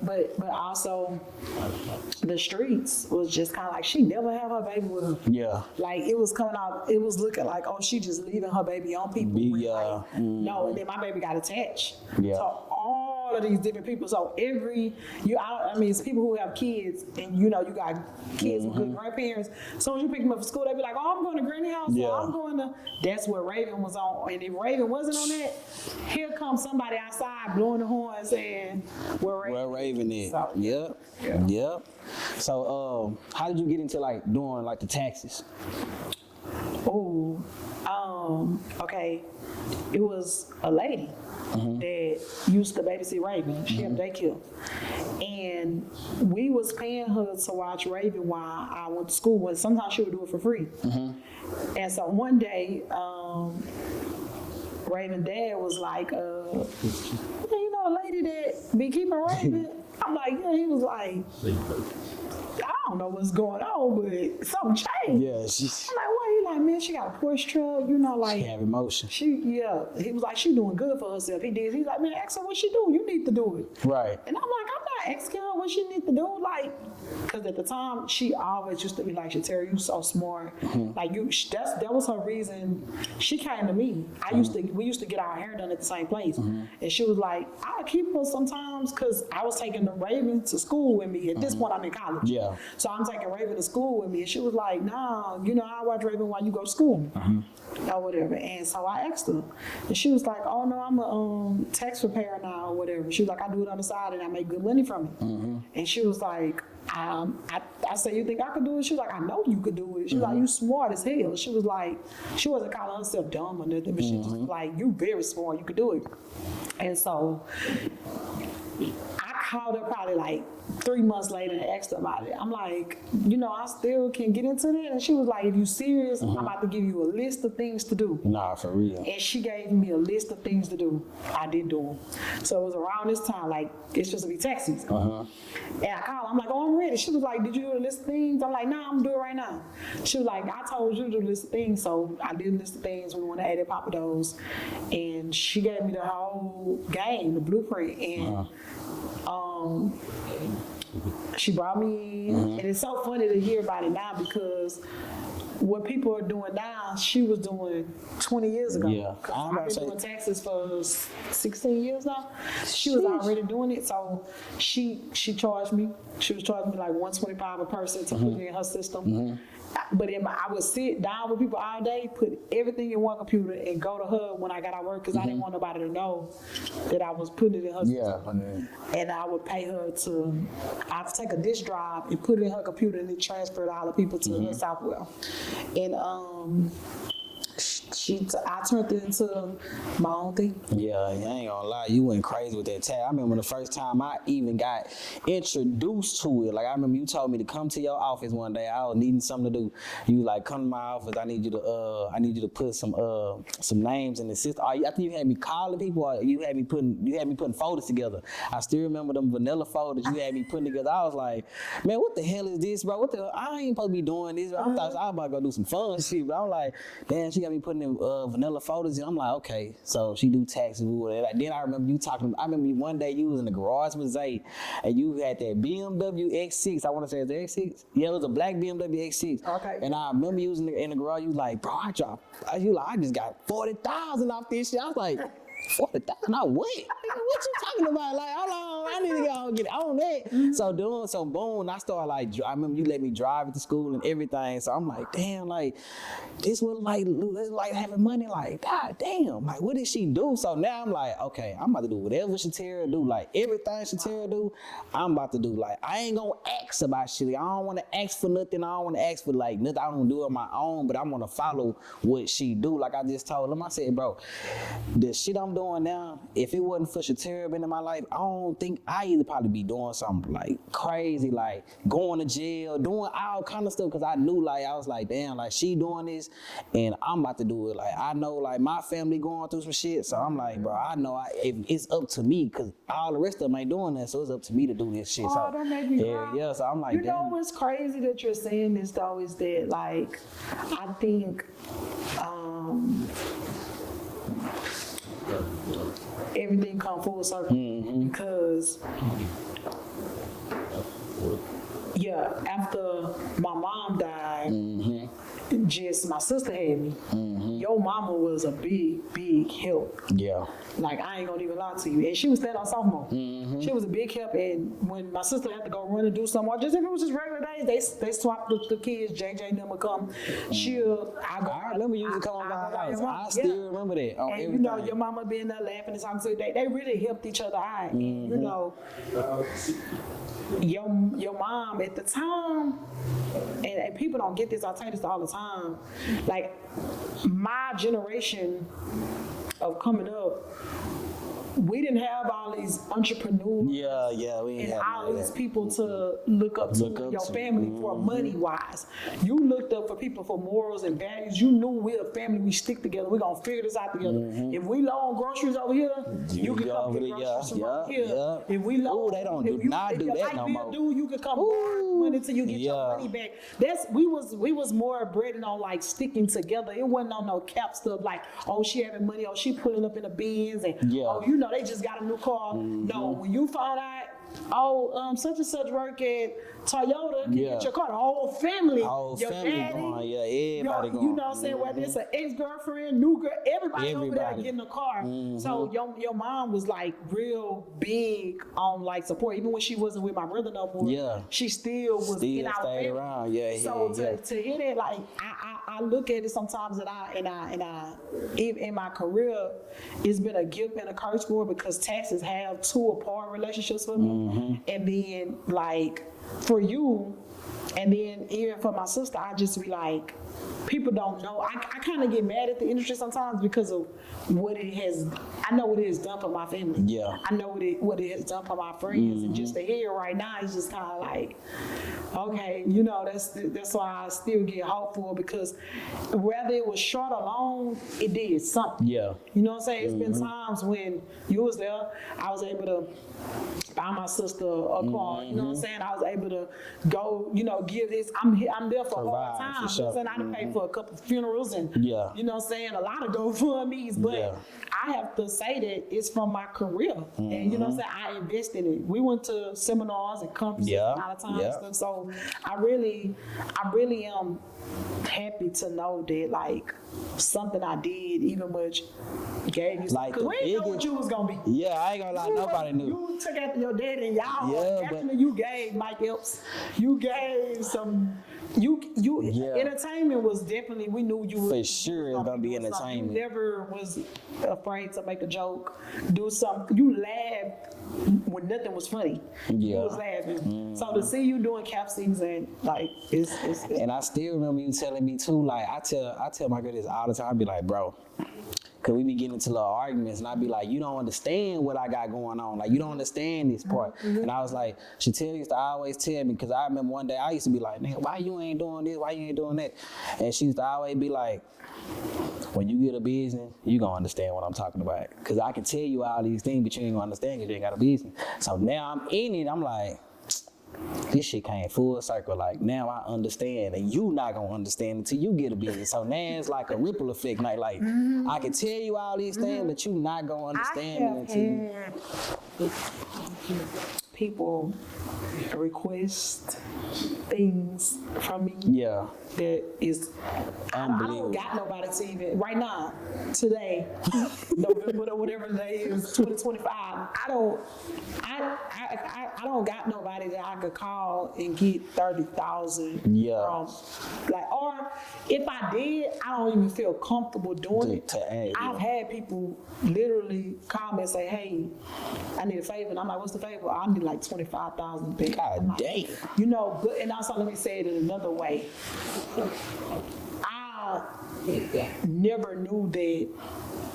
but also the streets was just kind of like she never had her baby with her. Yeah. Like it was coming out, it was looking like, oh, she just leaving her baby on people. No, and then my baby got attached. Yeah. So all of these different people. So it's people who have kids, and you know, you got kids with good grandparents. As soon as you pick them up from school, they be like, oh, I'm going to Granny house. So I'm going to. That's what Raven was on. And if Raven wasn't on that, here comes somebody outside blowing the horn saying, where Raven is. So, Yep. So, how did you get into like doing like the taxes? Okay. It was a lady that used to babysit Raven. She had a daycare. And we was paying her to watch Raven while I went to school. And sometimes she would do it for free. And so one day, Raven dad was like, you know a lady that be keeping Raven? I'm like, yeah. He was like, I don't know what's going on, but something changed. Yeah, she's. I'm like, what? He like, man, she got a Porsche truck, you know, like. She have emotion. He was like, she doing good for herself. He's like, man, ask her what she do. You need to do it. Right. And I'm like, I'm not asking her what she need to do, like, because at the time she always used to be like, Terry, you so smart. Like that was her reason. She came to me. We used to get our hair done at the same place, and she was like, I'll keep her sometimes because I was taking the Raven to school with me. At this point, I'm in college. Yeah. So I'm taking Raven to school with me, and she was like, nah, you know, I watch Raven while you go to school. Or whatever. And so I asked her, and she was like, oh no, I'm a tax preparer now or whatever. She was like, I do it on the side and I make good money from it. And she was like, I said, you think I could do it? She was like, I know you could do it. She was like, you smart as hell. She was like, she wasn't calling herself dumb or nothing, but she was like, you very smart, you could do it. And so I called her probably like 3 months later and asked her about it. I'm like, you know, I still can get into that. And she was like, if you serious, I'm about to give you a list of things to do. Nah, for real. And she gave me a list of things to do. I did do them. So it was around this time, like, it's supposed to be tax season. And I called her, I'm like, oh, I'm ready. She was like, did you do a list of things? I'm like, nah, I'm doing it right now. She was like, I told you to do a list of things. So I did a list of things. We went to add Papa Do's. And she gave me the whole game, the blueprint. And she brought me in, and it's so funny to hear about it now because what people are doing now, she was doing 20 years ago. Yeah, I've been doing taxes for 16 years now. She was already doing it, so she charged me. She was charging me like $125 a person to put it in her system. But I would sit down with people all day, put everything in one computer, and go to her when I got out of work because I didn't want nobody to know that I was putting it in her system. And I would pay her I'd take a disk drive and put it in her computer and then transfer it all the people to her software. And I turned it into my own thing. Yeah, I ain't gonna lie, you went crazy with that tag. I remember the first time I even got introduced to it. Like I remember you told me to come to your office one day. I was needing something to do. You like, come to my office. I need you to put some names in the system. I think you had me calling people. Or you had me putting folders together. I still remember them vanilla folders you had me putting together. I was like, man, what the hell is this, bro? I ain't supposed to be doing this. I thought I was about to go do some fun shit, but I'm like, damn, she got me putting in vanilla folders, and I'm like, okay, so she do taxes. Then I remember you talking. I remember one day you was in the garage with Zay, and you had that BMW X6. I want to say it's the X6. Yeah, it was a black BMW X6. Okay. And I remember you was in the garage. You was like, bro, I just got 40,000 off this shit. I was like, 40,000? I what? What you talking about? Like, hold on, I need to go get on that. So boom, I started like, I remember you let me drive it to school and everything. So I'm like, damn, like, this was like having money. Like, god damn, like, what did she do? So now I'm like, okay, I'm about to do whatever Shatera do. Like, everything Shatera do, I'm about to do. Like, I ain't gonna ask ask about shit. I don't want to ask for nothing. I don't want to ask for like nothing. I don't do it on my own, but I want to follow what she do. Like I just told him, I said, bro, the shit I'm doing now, if it wasn't for Terrab in my life, I don't think I either probably be doing something like crazy, like going to jail, doing all kind of stuff. Cause I knew, like, I was like, damn, like she doing this, and I'm about to do it. Like I know, like my family going through some shit, so I'm like, bro, I know if it's up to me, cause all the rest of them ain't doing that, so it's up to me to do this shit. So that make me cry. yeah, so I'm like, you know what's crazy that you're saying this though is that like I think everything come full circle because after my mom died, just my sister had me. Your mama was a big help. Yeah. Like I ain't gonna even lie to you. And she was standing on sophomore. She was a big help. And when my sister had to go run and do something, or just if it was just regular days, they swapped the kids. JJ and them would come. I remember you used to come on my house. I still remember that. And everything. You know, your mama being there laughing and talking, so they really helped each other out. And, you know, your mom at the time, and people don't get this, I tell you this all the time, like my generation of coming up, we didn't have all these entrepreneurs we and all these people to look up to your family for money wise. You looked up for people for morals and values. You knew we're a family, we stick together, we're gonna figure this out together. If we low on groceries over here, you can come get groceries from over here. If we low, they don't do not do that no more. You can come borrow money till you get your money back. We was more bred on like sticking together. It wasn't on no cap stuff like, oh, she having money, oh, she pulling up in the Benz, and oh, you know, they just got a new car. No, when you found out, such and such work at Toyota, can get your car. The whole family, your daddy, going, everybody going. You know what I'm saying? Whether it's an ex-girlfriend, new girl, everybody over there getting a car. So your mom was like real big on like support. Even when she wasn't with my brother no more, she still was in our family. Around. To hear that, like I look at it sometimes, and I in my career, it's been a gift and a curse for it because taxes have two apart relationships for me, and then like for you, and then even for my sister, I just be like, people don't know. I kind of get mad at the industry sometimes because of what it has. I know what it has done for my family. Yeah. I know what it has done for my friends, and just to hear it right now is just kind of like, okay, you know, that's why I still get hopeful, because whether it was short or long, it did something. Yeah. You know what I'm saying? It's been times when you was there, I was able to buy my sister a car. You know what I'm saying? I was able to go, you know, give this. I'm there for a hard time. Sure. You know, I done paid for a couple of funerals and you know what I'm saying, a lot of GoFundMe's, but I have to say that it's from my career. And you know what I'm saying, I invest in it. We went to seminars and conferences a lot of times and stuff. So I really am happy to know that like something I did even much gave you, like, because we didn't know what you was gonna be. Yeah, I ain't gonna lie, nobody knew. You took after your dad, and y'all actually you gave Mike Epps, you gave some. Entertainment was definitely, we knew you for sure it's gonna be entertainment. You never was afraid to make a joke, do something. You laughed when nothing was funny. You was laughing. So to see you doing cap season, like it's and I still remember you telling me too, like I tell my girl this all the time, I be like, bro, cause we be getting into little arguments, and I be like, you don't understand what I got going on. Like, you don't understand this part. And I was like, Chantel used to always tell me, cause I remember one day I used to be like, nigga, why you ain't doing this? Why you ain't doing that? And she used to always be like, when you get a business, you gonna understand what I'm talking about. Cause I can tell you all these things, but you ain't gonna understand cause you ain't got a business. So now I'm in it, I'm like, this shit came full circle. Like, now I understand, and you not gonna understand until you get a business. So now it's like a ripple effect. Like I can tell you all these things, but you not gonna understand it until you. People request things from me. Yeah. That is, I don't got nobody to even, right now, today, November, whatever the day is, 2025, I don't got nobody that I could call and get 30,000 from. Like, or if I did, I don't even feel comfortable doing it. I've had people literally call me and say, hey, I need a favor. And I'm like, what's the favor? I need like 25,000 to God damn. You know, but, and also let me say it in another way. I never knew that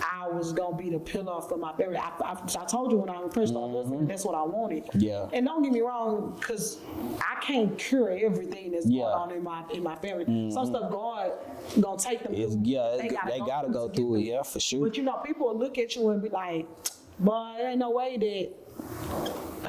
I was gonna be the pillar for my family. I told you when I first started listening, that's what I wanted. Yeah. And don't get me wrong, because I can't cure everything that's going on in my family. Some stuff God gonna take them through. They gotta go through it. Yeah, for sure. But you know, people will look at you and be like, "Boy, there ain't no way that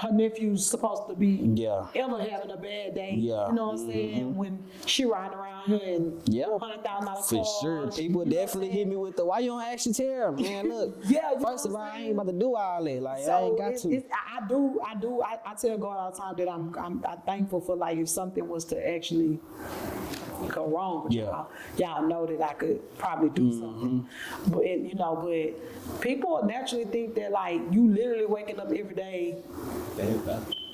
her nephew's supposed to be ever having a bad day." Yeah. You know what I'm saying? When she riding around here in $100,000 for sure. People definitely hit me with the, why you don't actually tell her, man? Look, first of all, I ain't about to do all that. Like, I ain't got to. I tell God all the time that I'm thankful for, like, if something was to actually go wrong with y'all know that I could probably do something. But you know, but people naturally think that, like, you literally waking up every day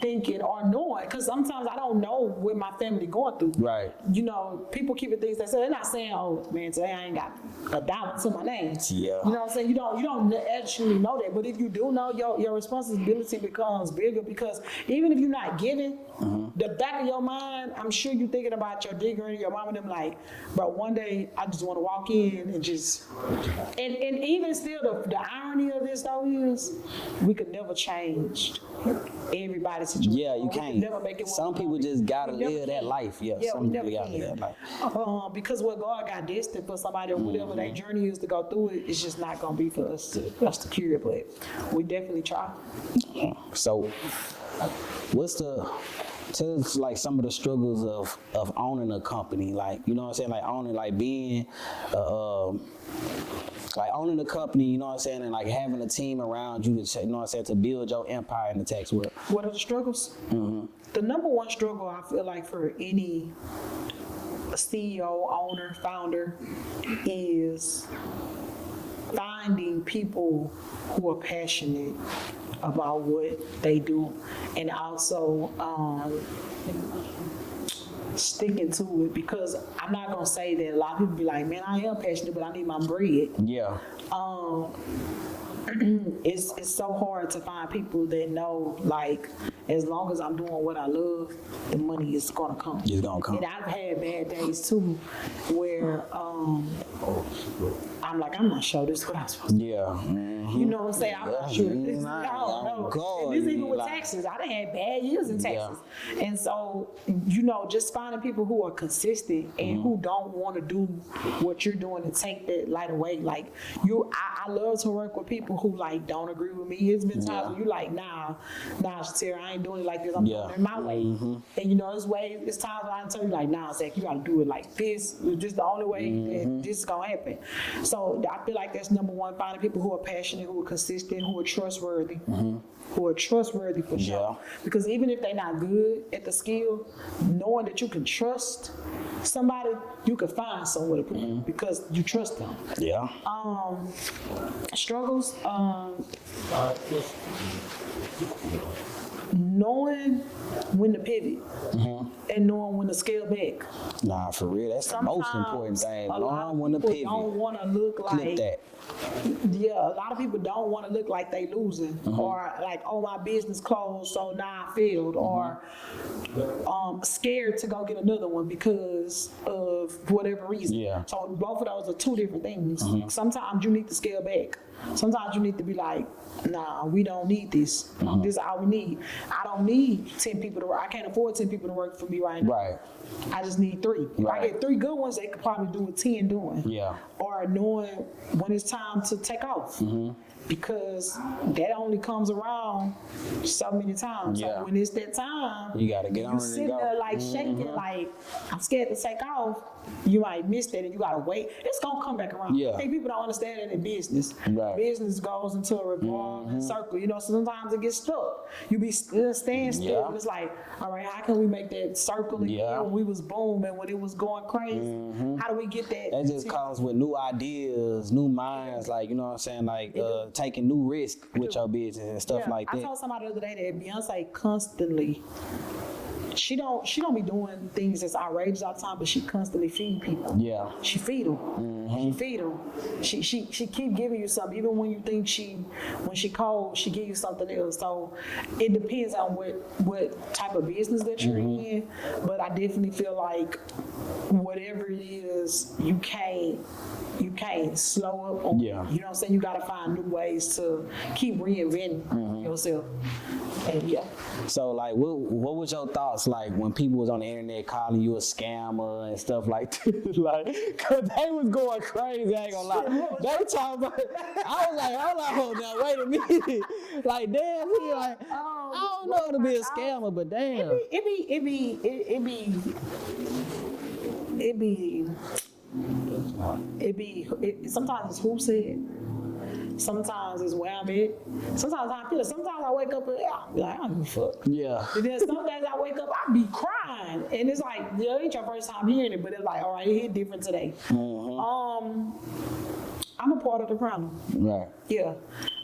thinking or knowing, because sometimes I don't know what my family going through. Right. You know, people keep it things they say. They're not saying, "Oh man, today I ain't got $1 to my name." Yeah. You know what I'm saying? You don't actually know that, but if you do know, your responsibility becomes bigger, because even if you're not giving, the back of your mind, I'm sure you're thinking about your digger and your mom and them, like, bro, one day I just want to walk in and just, and even still, the irony of this though is we could never change everybody's situation. Yeah, you can't. Never make it. Some people just gotta live that life. Yeah, some people gotta live that life. Because what God got destined for somebody, or whatever their journey is to go through it, it's just not gonna be for us to cure it. But we definitely try. So, tell us, like, some of the struggles of owning a company, like, you know what I'm saying, like owning, like being like owning a company, you know what I'm saying, and like having a team around you to, you know what I'm saying, to build your empire in the tax world. What are the struggles? The number one struggle, I feel like, for any CEO, owner, founder, is finding people who are passionate about what they do, and also sticking to it. Because I'm not gonna say that a lot of people be like, "Man, I am passionate, but I need my bread." Yeah. It's so hard to find people that know, like, as long as I'm doing what I love, the money is gonna come. It's gonna come. And I've had bad days too, where I'm like, I'm not sure this is what I'm supposed to do. Yeah. You know what I'm saying? I'm not sure. This, I don't know. And this even with taxes. I done had bad years in taxes. And so, you know, just finding people who are consistent and who don't want to do what you're doing and take that light away. Like, I love to work with people who, like, don't agree with me. It's been times where you like, nah, Shatira, I ain't doing it like this. I'm doing it my way. And, you know, it's times when I tell you, like, nah, Zach, you got to do it like this. This is the only way that this is going to happen. So I feel like that's number one, finding people who are passionate, who are consistent, who are trustworthy. Who are trustworthy for sure. Because even if they're not good at the skill, knowing that you can trust somebody, you can find somewhere to put them because you trust them. Yeah. Struggles, knowing when to pivot and knowing when to scale back. Nah, for real, that's the most important thing. Knowing when to pivot. Don't want to look like that. Yeah, a lot of people don't want to look like they losing, or like, oh, my business closed, so now I failed, or scared to go get another one because of whatever reason. Yeah. So both of those are two different things. Sometimes you need to scale back. Sometimes you need to be like, nah, we don't need this. This is all we need. I don't need 10 people to work. I can't afford 10 people to work for me right now. Right. I just need 3. If I get 3 good ones, they could probably do what 10 doing. Yeah. Or knowing when it's time to take off. Because that only comes around so many times. So when it's that time, you gotta get on you sitting there like shaking, like, I'm scared to take off. You might miss that and you gotta wait. It's gonna come back around. I think people don't understand that in business. Business goes into a revolving circle. You know, so sometimes it gets stuck. You be still staying still, and it's like, all right, how can we make that circle again when we was booming, when it was going crazy? How do we get that? That just comes with new ideas, new minds, like, you know what I'm saying, like taking new risks with your business and stuff like that. I told somebody the other day that Beyonce constantly she don't be doing things that's outrageous all the time, but she constantly feed people. Yeah. She feed them. She feed them. She keep giving you something, even when you think when she cold, she give you something else. So it depends on what type of business that you're in. But I definitely feel like whatever it is, you can't slow up on. Yeah. You know what I'm saying? You gotta find new ways to keep reinventing yourself. And yeah. So like, what was your thoughts like when people was on the internet calling you a scammer and stuff like that? Like, cause they was going crazy. I ain't gonna lie. They were talking about. I was like, hold on, wait a minute. Like, damn, he like, I don't know how to be a scammer, but damn. Sometimes it's who said. Sometimes it's where I'm at. Sometimes I feel it. Sometimes I wake up and I'll be like, I don't give a fuck. Yeah. And then some days I wake up, I be crying. And it's like, yeah, it ain't your first time hearing it, but it's like, all right, it hit different today. I'm a part of the problem. Right. Yeah.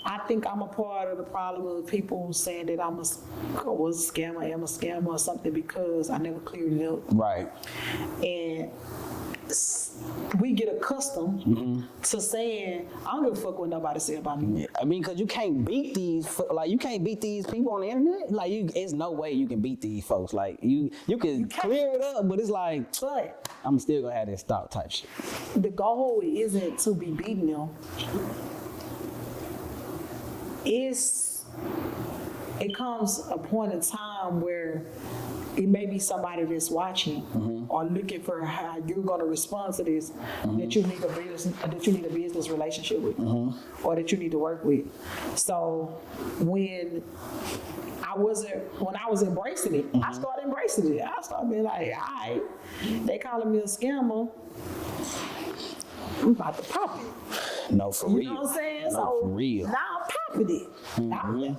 I think I'm a part of the problem of people saying that I was a scammer, I am a scammer or something because I never cleared it up. Right. And we get accustomed to saying, I don't give a fuck what nobody say about me. Yeah. I mean, cause you can't beat these people on the internet. Like, it's no way you can beat these folks. Like, you can clear it up, but it's like, But I'm still gonna have this stop type shit. the goal isn't to be beating them. It comes a point in time where it may be somebody that's watching or looking for how you're going to respond to this that you need a business relationship with or that you need to work with. So when I was embracing it, I started embracing it. I started being like, all right, they calling me a scammer. I'm about to pop it. No, for real. You know what I'm saying? No, So for real. now I'm popping it.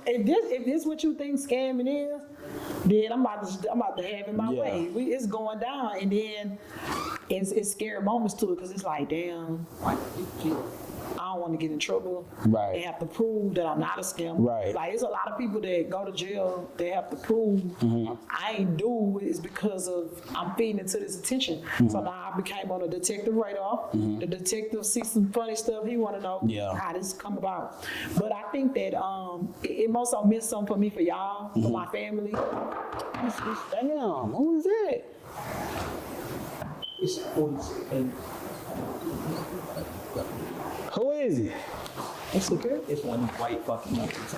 If this what you think scamming is, then I'm about to have it my way. It's going down, and then it's scary moments to it because it's like, damn, I don't want to get in trouble. Right. They have to prove that I'm not a scammer. Right. Like, it's a lot of people that go to jail, they have to prove I ain't do it is because of I'm feeding into this attention. So now I became on a detective radar. The detective sees some funny stuff. He want to know how this come about. But I think that it must have meant something for me, for y'all, for my family. Damn, what was that? It's always Who is he? It's the girl. it's one white fucking nuggets.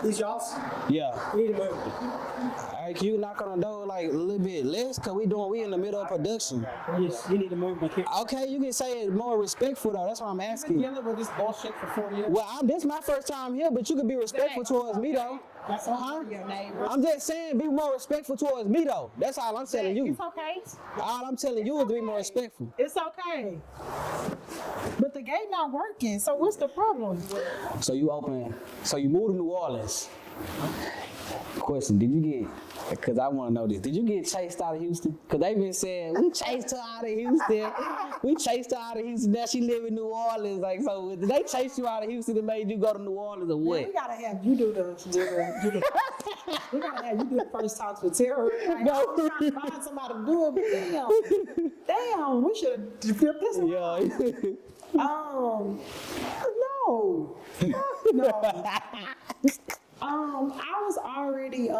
These y'all's? Yeah. We need to move. All right, can you knock on the door like a little bit less? Cause we in the middle of production. Yes, you need to move my kid. Okay, you can say it more respectful though. That's what I'm I've been asking. dealing with this bullshit for 4 years. Well, this is my first time here, but you can be respectful towards me though. That's all your neighbor. I'm just saying, be more respectful towards me though. That's all I'm telling you. It's okay. All I'm telling you is to be more respectful. It's okay. But the gate not working, so what's the problem? So you moved to New Orleans. Question, did you get, because I want to know this, did you get chased out of Houston? Because they've been saying, we chased her out of Houston. We chased her out of Houston. Now she live in New Orleans. Like, so did they chase you out of Houston and made you go to New Orleans or what? We gotta have you do the we gotta have you do the first talks with Terrab. Like, No. I'm trying to find somebody to do it, but damn, we should have flipped this one. Yeah. No. I was already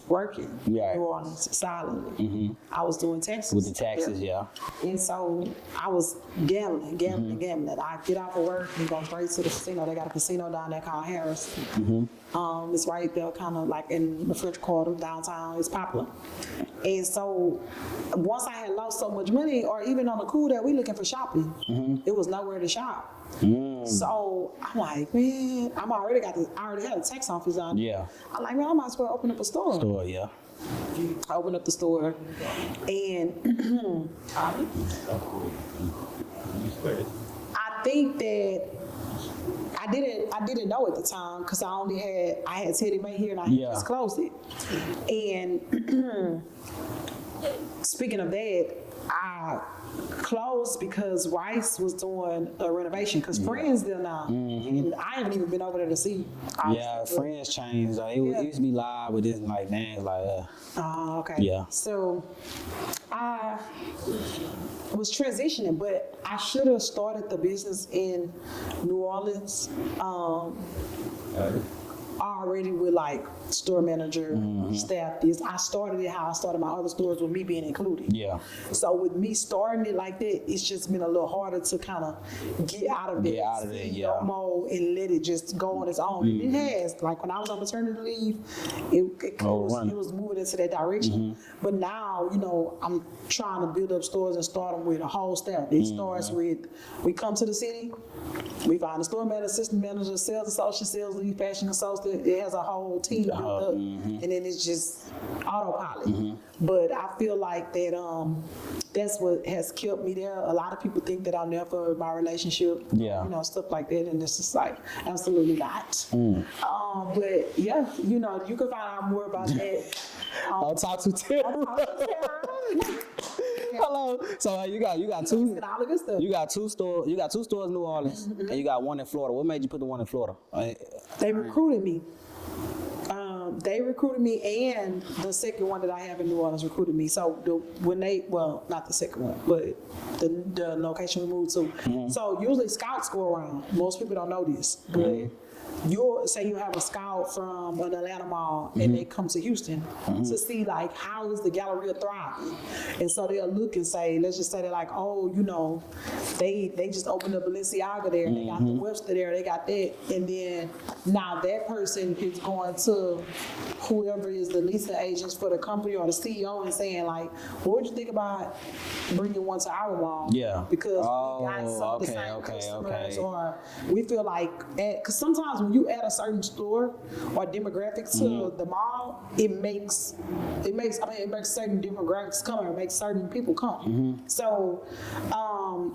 working in New Orleans silently. I was doing taxes. With the taxes, yeah. And so I was gambling. I get off of work and go straight to the casino. They got a casino down there called Harris. It's right there, kind of like in the French Quarter downtown. It's popular. And so once I had lost so much money, or even on the cool day, we looking for shopping. It was nowhere to shop. So I'm like, man, I already had a tax office on. Yeah. I'm like, man, I might as well open up a store. Yeah. I opened up the store, and I think that I didn't know at the time because I had Teddy May here and I had just closed it. And speaking of that, I closed because Rice was doing a renovation because Friends there now, and I haven't even been over there to see. Yeah, Friends changed. It used to be live, but it's like now it's like Oh, okay. Yeah. So I was transitioning, but I should have started the business in New Orleans. Already with like store manager, staff. I started it how I started my other stores with me being included. Yeah. So with me starting it like that, it's just been a little harder to kind of get out of it, yeah. mode and let it just go on its own. And it has. Like when I was on maternity leave, it was moving into that direction. But now, you know, I'm trying to build up stores and start them with a whole staff. It starts with, we come to the city, we find a store manager, assistant manager, sales associate, sales lead, fashion associate. It has a whole team built up, and then it's just autopilot. But I feel like that that's what has kept me there. A lot of people think that I'll never my relationship, you know, stuff like that, and it's just like absolutely not. But yeah, you know, you can find out more about that. I'll talk to Terrab. Hello. So you got two. You got two stores. You got two stores in New Orleans, and you got one in Florida. What made you put the one in Florida? They recruited me. They recruited me, and the second one that I have in New Orleans recruited me. So not the second one, but the location we moved to. So usually scouts go around. Most people don't know this, but you'll say you have a scout from an Atlanta mall and they come to Houston to see like how is the Galleria thriving, and so they'll look and say, let's just say they're like, oh, you know, they just opened up Balenciaga there, they got the Webster there, they got that, and then now that person is going to whoever is the leasing agents for the company or the CEO and saying like, what would you think about bringing one to our mall? Yeah, because we got some of the same customers, or we feel like because sometimes when you add a certain store or demographic to the mall, it makes certain demographics come, or it makes certain people come. So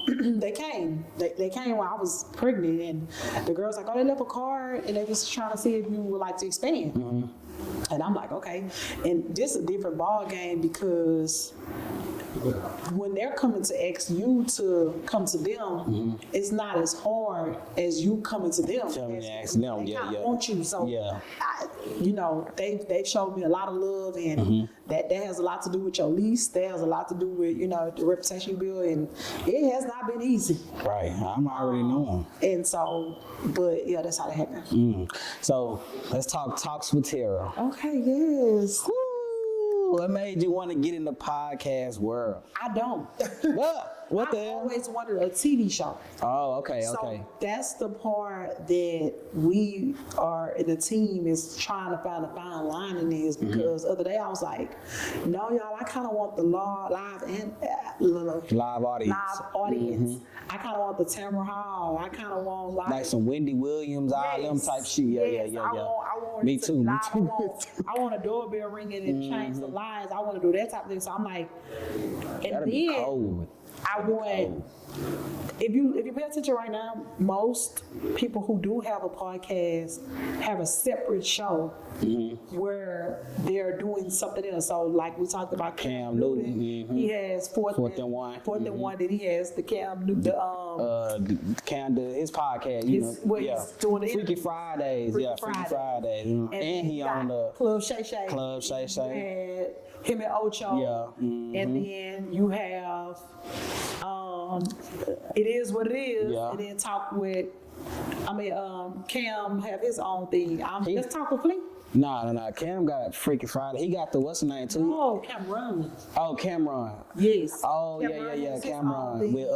they came when I was pregnant, and the girls like, oh, they left a card and they was trying to see if you would like to expand. And I'm like, okay. And this is a different ball game because when they're coming to ask you to come to them, it's not as hard as you coming to them. They kind of want you. So, you know, they've showed me a lot of love, and that has a lot to do with your lease. That has a lot to do with, you know, the reputation you build, and it has not been easy. Right, I'm already knowing. And so, but yeah, that's how that happened. So let's talks with Terrab. Okay, yes. What made you want to get in the podcast world? I don't. What the I hell? always wanted a TV show. Oh, okay. So that's the part that we are in the team is trying to find a fine line in this, because the other day I was like, no, y'all, I kind of want the live audience. I kind of want the Tamara Hall. I kind of want like some Wendy Williams, all them type shit. Yeah. I want Me too. I want a doorbell ringing and change the lines. I want to do that type of thing. So I'm like, and that'd be cold. I want. If you pay attention right now, most people who do have a podcast have a separate show where they're doing something else. So like we talked about Cam Newton, he has fourth and one. Then he has the Cam Newton, his podcast. He's doing the Freaky Fridays. Freaky Fridays. And he on the Club Shay Shay. Him and Ocho. And then you have It Is What It Is. And then talk with, Cam have his own thing. Let's talk with Fleet. No. Cam got Freaky Friday. He got the what's the name too? Oh, Cameron. Oh, Cameron. Yes. Oh, yeah. Cameron with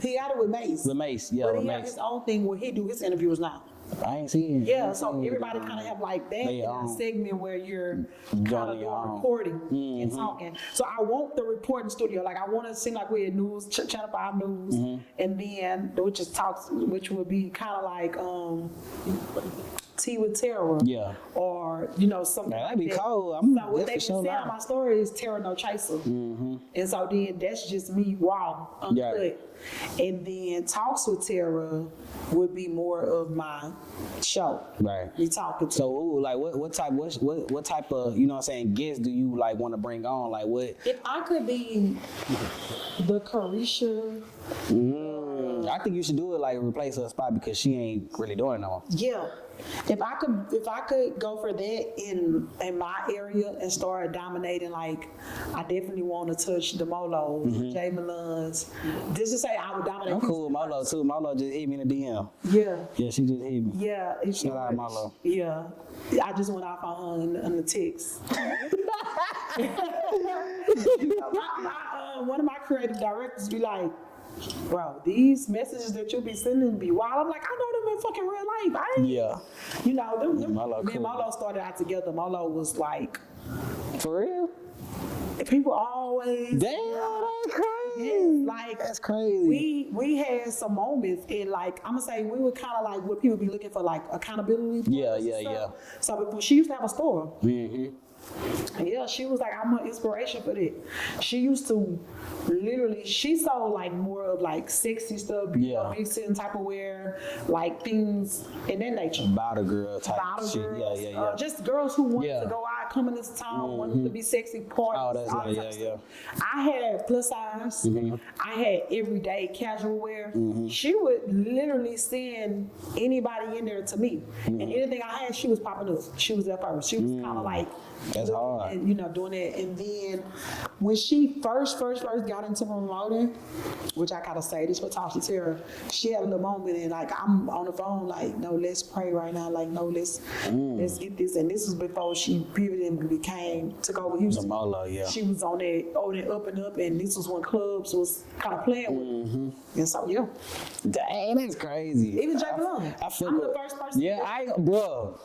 he got it with Mace. With Mace, yeah. But he has his own thing where he do his interviews now. I ain't seen it. Yeah, so everybody kind of have like that in a segment where you're kind of doing reporting and talking. So I want the reporting studio. Like I want to seem like we're at news, Channel 5 News, and then which would be kind of like Tea with Terror. Yeah. Or, something Man, like that'd be that. cool. So I'm what they definitely been showing saying on out. my story is Terror No Chaser. And so then that's just me raw, uncut. Yeah. And then Talks with Terror would be more of my show. Right. Me talking to. So, like, what type of, you know what I'm saying, guests do you, like, want to bring on? Like, what? If I could be the Carisha, I think you should do it, like, replace her spot because she ain't really doing no. yeah. If I could go for that in my area and start dominating, like I definitely want to touch the Molos, J Malons. Just to say I would dominate. I'm cool with Molo too. Molo just hit me in the DM. Yeah. Yeah, she just hit me. Yeah. Shout out Molo. Yeah. I just went off on her on the text. One of my creative directors be like, bro, these messages that you be sending be wild. I'm like, I know them in fucking real life. I ain't, Yeah. Molo me and cool. Molo started out together. Molo was like, For real? people always. Damn, that's crazy. Yes, like That's crazy. we had some moments and like I'm gonna say we were kind of like what people be looking for, like accountability. Yeah, partners and yeah, stuff. So before she used to have a store. Mm-hmm. Yeah, she was like, I'm an inspiration for that. She used to literally, she sold like more of like sexy stuff, Yeah. mixing type of wear, like things in that nature. Bottle girl type Bottle shit. girls, Yeah. just girls who wanted Yeah. to go out, come in this town, wanted to be sexy, parties, Oh, that's all that yeah, type of yeah, stuff. I had plus size. I had everyday casual wear. She would literally send anybody in there to me, and anything I had, she was popping up. She was there first. She was kind of like. That's hard. And, doing that. And then when she first got into promoting, which I gotta say, this for Tasha Terra, she had a little moment and like I'm on the phone, like, no, let's pray right now. Like, no, let's get this. And this was before she pivoted and took over Houston. Molo, yeah. She was on that up and up, and this was when clubs was kind of playing with her. And so yeah. Dang, that's crazy. Even Jay Malone. I'm the first person. Yeah, bro.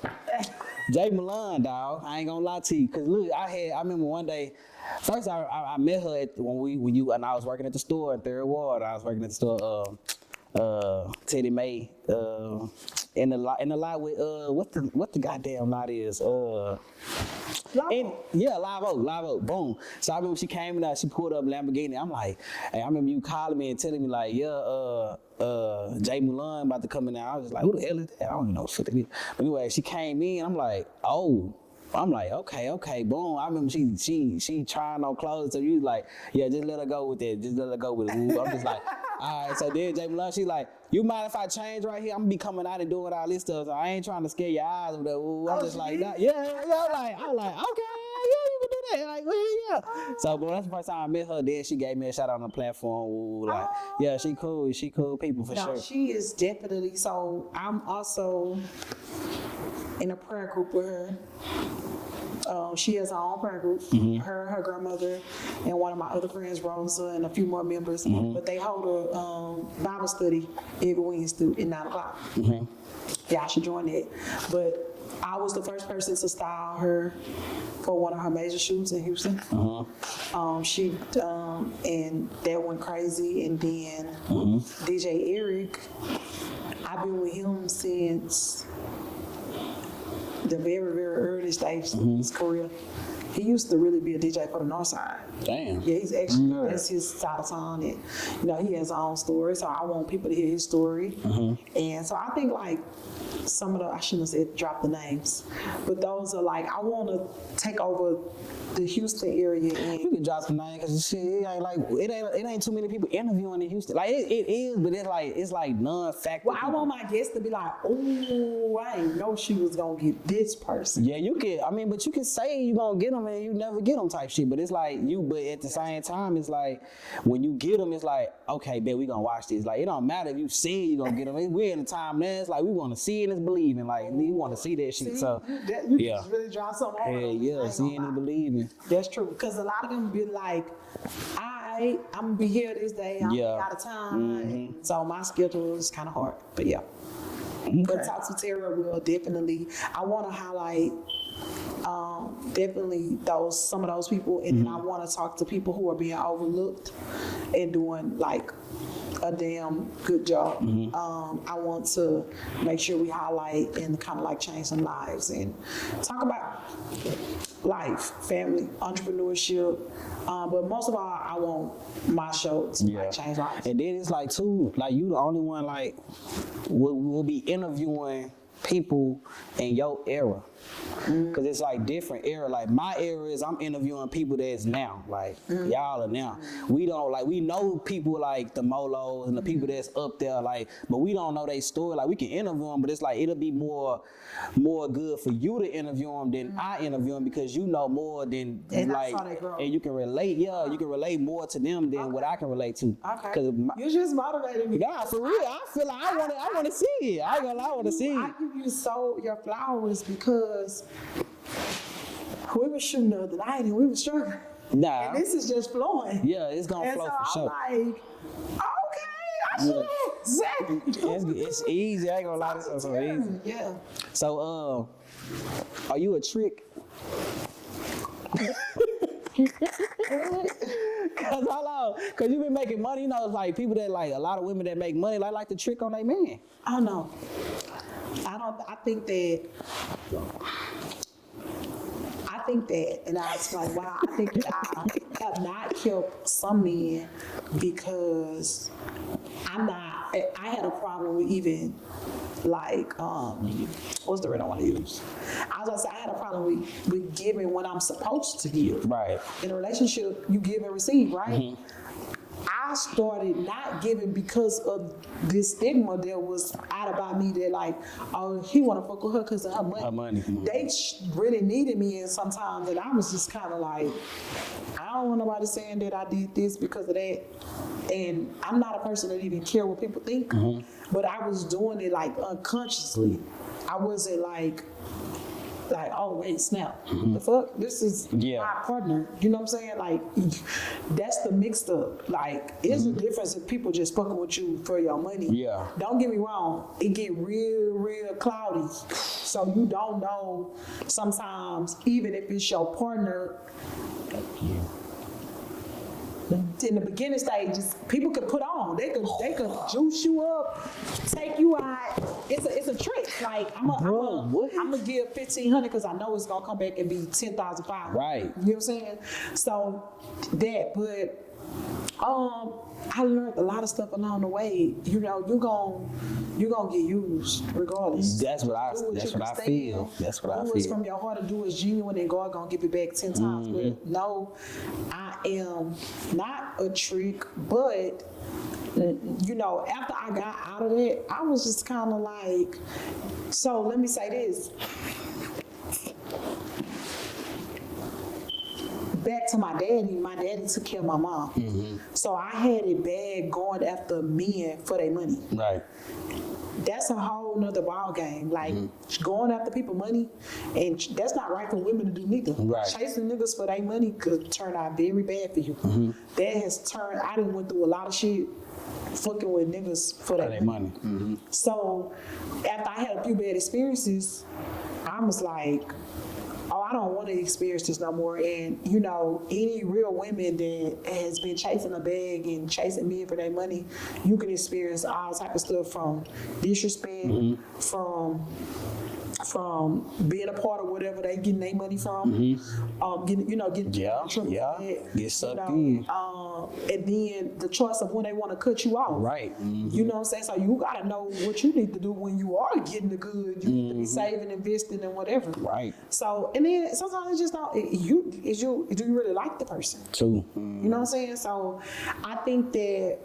Jay Malone, dog. I ain't gonna lie to you, cause look, I remember one day. First, I met her when I was working at the store in 3rd Ward. I was working at the store, Teddy May, in the lot with what the goddamn lot is, Live Oak, boom. So I remember she came in, she pulled up Lamborghini. I'm like, hey, I remember you calling me and telling me like, Jay Mulan about to come in now. I was just like, who the hell is that? I don't even know what it is. But anyway, she came in. I'm like, oh. I'm like, okay, boom. I remember she trying on clothes. So you like, yeah, just let her go with it. Just let her go with it. Ooh. I'm just like, all right. So then Jay Malone, she like, you mind if I change right here? I'm gonna be coming out and doing all this stuff. So I ain't trying to scare your eyes with that. Ooh. I'm just like, nah. Yeah. I'm like, okay, yeah, you can do that. Like, well, yeah. So, but that's the first time I met her. Then she gave me a shout out on the platform. Ooh, like, yeah, she cool. She cool people for sure. She is definitely. So I'm also in a prayer group with her. She has her own prayer group. Her grandmother, and one of my other friends, Rosa, and a few more members. But they hold a Bible study every Wednesday at 9 o'clock. Yeah, I should join that. But I was the first person to style her for one of her major shoots in Houston. She and that went crazy. And then DJ Eric, I've been with him since the very, very early stages of his career. He used to really be a DJ for the North Side. Damn. Yeah, he's actually, that's his side of town. And, he has his own story, so I want people to hear his story. And so I think, like, some of I shouldn't have said drop the names, but those are like, I want to take over the Houston area. And you can drop some names because shit, it ain't too many people interviewing in Houston. Like it is, but it's like non-factor. Well, I want my guests to be like, oh, I didn't know she was gonna get this person. Yeah, you can. I mean, but you can say you gonna get them and you never get them type shit. But it's like But at the same time, it's like when you get them, it's like, okay, bet we gonna watch this. Like it don't matter if you say you gonna get them. We're in the time now. It's like we want to see it and believe in. Like we want to see that shit. So you just really drop something on them. Yeah, seeing and believing. That's true, because a lot of them be like, I'm gonna be here this day, I'm out of time, so my schedule is kind of hard, but yeah. Okay. But Talks with Terra will definitely, I want to highlight definitely some of those people, and then I want to talk to people who are being overlooked and doing like a damn good job. I want to make sure we highlight and kind of like change some lives and talk about life, family, entrepreneurship. But most of all, I want my show to like change lives. And then it's like too, like you the only one like will be interviewing people in your era. Cause it's like different era. Like my era is I'm interviewing people that's now. Like y'all are now. We don't like we know people like the Molos and the people that's up there. Like, but we don't know their story. Like we can interview them, but it's like it'll be more good for you to interview them than I interview them because you know more than And like, that's how they grow. and you can relate. Yeah, you can relate more to them than what I can relate to. Okay. Cause You just motivated me. God, for real, I feel like I want to see it. I ain't gonna lie, I want to see I it. give you your flowers because we were shooting the other night and we were struggling. Nah, And this is just flowing. yeah, it's gonna And flow so for sure. I'm like, okay, I should have It's easy. I ain't gonna lie, this is so easy. Yeah. So, are you a trick? Cause you been making money. You know, it's like people that like a lot of women that make money like to trick on their man. I don't know. I think that, and I was like, wow, I think that I have not killed some men because I had a problem with even like, what's the word I want to use? I was gonna say I had a problem with giving when I'm supposed to give. Right. In a relationship, you give and receive, right? I started not giving because of this stigma that was out about me that like, oh, he want to fuck with her because of her money. Her money. They really needed me, and sometimes that I was just kind of like, I don't want nobody saying that I did this because of that. And I'm not a person that even care what people think, but I was doing it like unconsciously. I wasn't like, oh wait, snap. The fuck? This is my partner. You know what I'm saying? Like, that's the mixed up. Like, it's a difference if people just fucking with you for your money. Yeah. Don't get me wrong. It get real cloudy. So you don't know sometimes, even if it's your partner, in the beginning stages, people could put on. They could juice you up, take you out. It's a trick. Like I'm gonna give 1,500 because I know it's gonna come back and be 10,500. Right. You know what I'm saying? So that, but I learned a lot of stuff along the way. You know, you're gonna get used regardless. That's what I feel. That's what I feel. Do what's from your heart and do what's genuine, and God gonna give it back 10 times. But no, I am not a trick, but you know, after I got out of that, I was just kind of like, so let me say this. Back to my daddy took care of my mom. So I had it bad going after men for their money. Right. That's a whole nother ball game. Like going after people money, and that's not right for women to do neither. Right. Chasing niggas for their money could turn out very bad for you. That has turned. I done went through a lot of shit fucking with niggas for their money. So after I had a few bad experiences, I was like, oh, I don't want to experience this no more. And, you know, any real women that has been chasing a bag and chasing men for their money, you can experience all type of stuff from disrespect, from being a part of whatever they getting their money from, getting get sucked in. And then the choice of when they want to cut you off. Right. You know what I'm saying? So you gotta know what you need to do when you are getting the good. You need to be saving, investing, and whatever. Right. So and then sometimes it's just not do you really like the person? True. You know what I'm saying? So I think that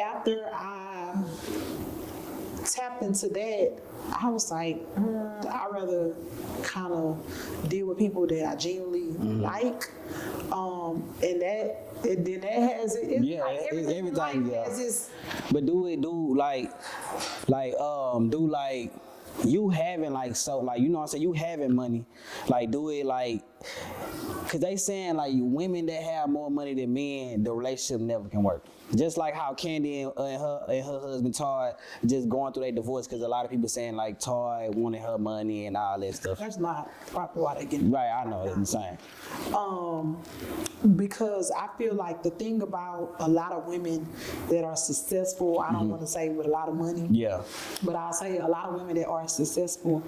after I tapped into that, I was like, I'd rather kind of deal with people that I genuinely like, and then that has everything. Has its, but do you having like so like you know what I'm saying, you having money, like do it like, cause they saying like women that have more money than men, the relationship never can work. Just like how Candy and her husband Todd just going through their divorce, because a lot of people saying like Todd wanted her money and all that stuff. That's not probably why they get Right, I know, it's insane. Because I feel like the thing about a lot of women that are successful, I don't want to say with a lot of money, Yeah. but I'll say a lot of women that are successful,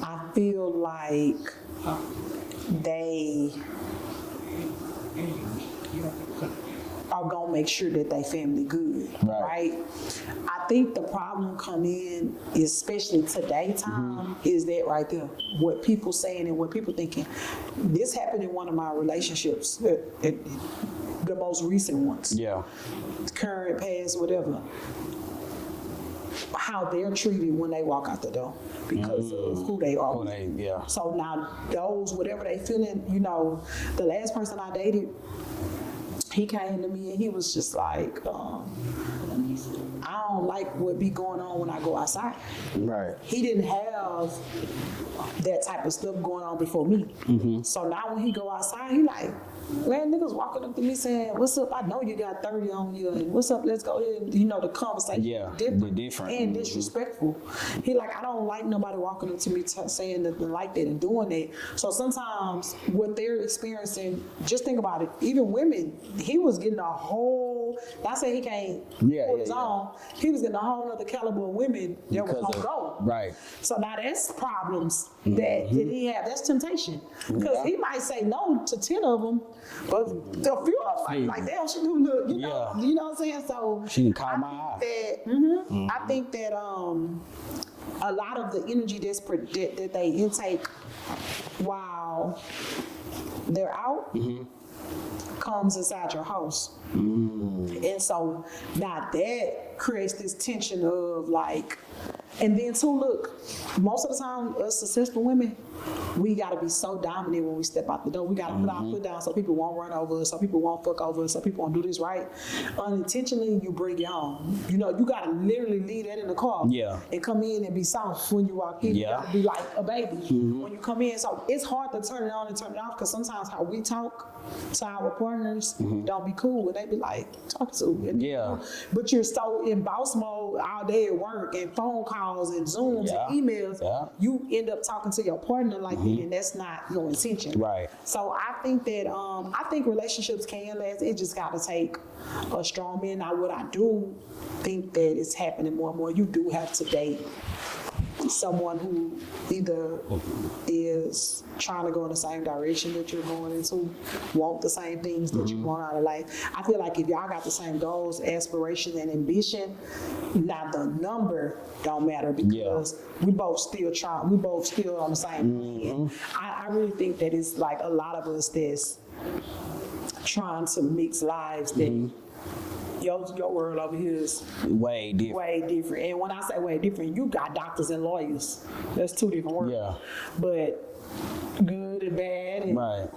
I feel like they are gonna make sure that they family good, right? I think the problem come in, especially today time, is that right there. What people saying and what people thinking. This happened in one of my relationships, the most recent ones. Yeah. Current, past, whatever. How they're treated when they walk out the door because of who they are. Yeah. So now those, whatever they feeling, you know, the last person I dated, he came to me and he was just like, I don't like what be going on when I go outside. Right. He didn't have that type of stuff going on before me. So now when he go outside, he like, man, niggas walking up to me saying, what's up? I know you got 30 on you. And what's up? Let's go ahead. And, you know, the conversation different and disrespectful. He like, I don't like nobody walking up to me saying nothing like that and doing that. So sometimes what they're experiencing, just think about it. Even women, he was getting a whole, not saying he can't hold his own, he was getting a whole other caliber of women that was on go. Right. So now that's problems that he have. That's temptation. Because he might say no to 10 of them, but a few of them like damn, she do look, you know what I'm saying? So she can call my eye. I think that a lot of the energy that they intake while they're out comes inside your house. And so now that creates this tension of like, and then too, look, most of the time, us successful women, we gotta be so dominant when we step out the door. We gotta put our foot down so people won't run over us, so people won't fuck over us, so people won't do this right. Unintentionally, you bring it on. You know, you gotta literally leave that in the car and come in and be soft when you walk in. You gotta be like a baby when you come in. So it's hard to turn it on and turn it off because sometimes how we talk to our partners don't be cool when they be like, talk to. But you're so in boss mode all day at work and phone calls and Zooms and emails, you end up talking to your partner like that, and that's not your intention. Right. So I think that I think relationships can last. It just got to take a strong man. Now, what I do think that is happening more and more, you do have to date someone who either is trying to go in the same direction that you're going into, want the same things that you want out of life. I feel like if y'all got the same goals, aspirations, and ambition, now the number don't matter because we both still trying, we both still on the same end. I really think that it's like a lot of us that's trying to mix lives that your world over here is way different. Way different. And when I say way different, you got doctors and lawyers. That's two different worlds. Yeah. But good and bad and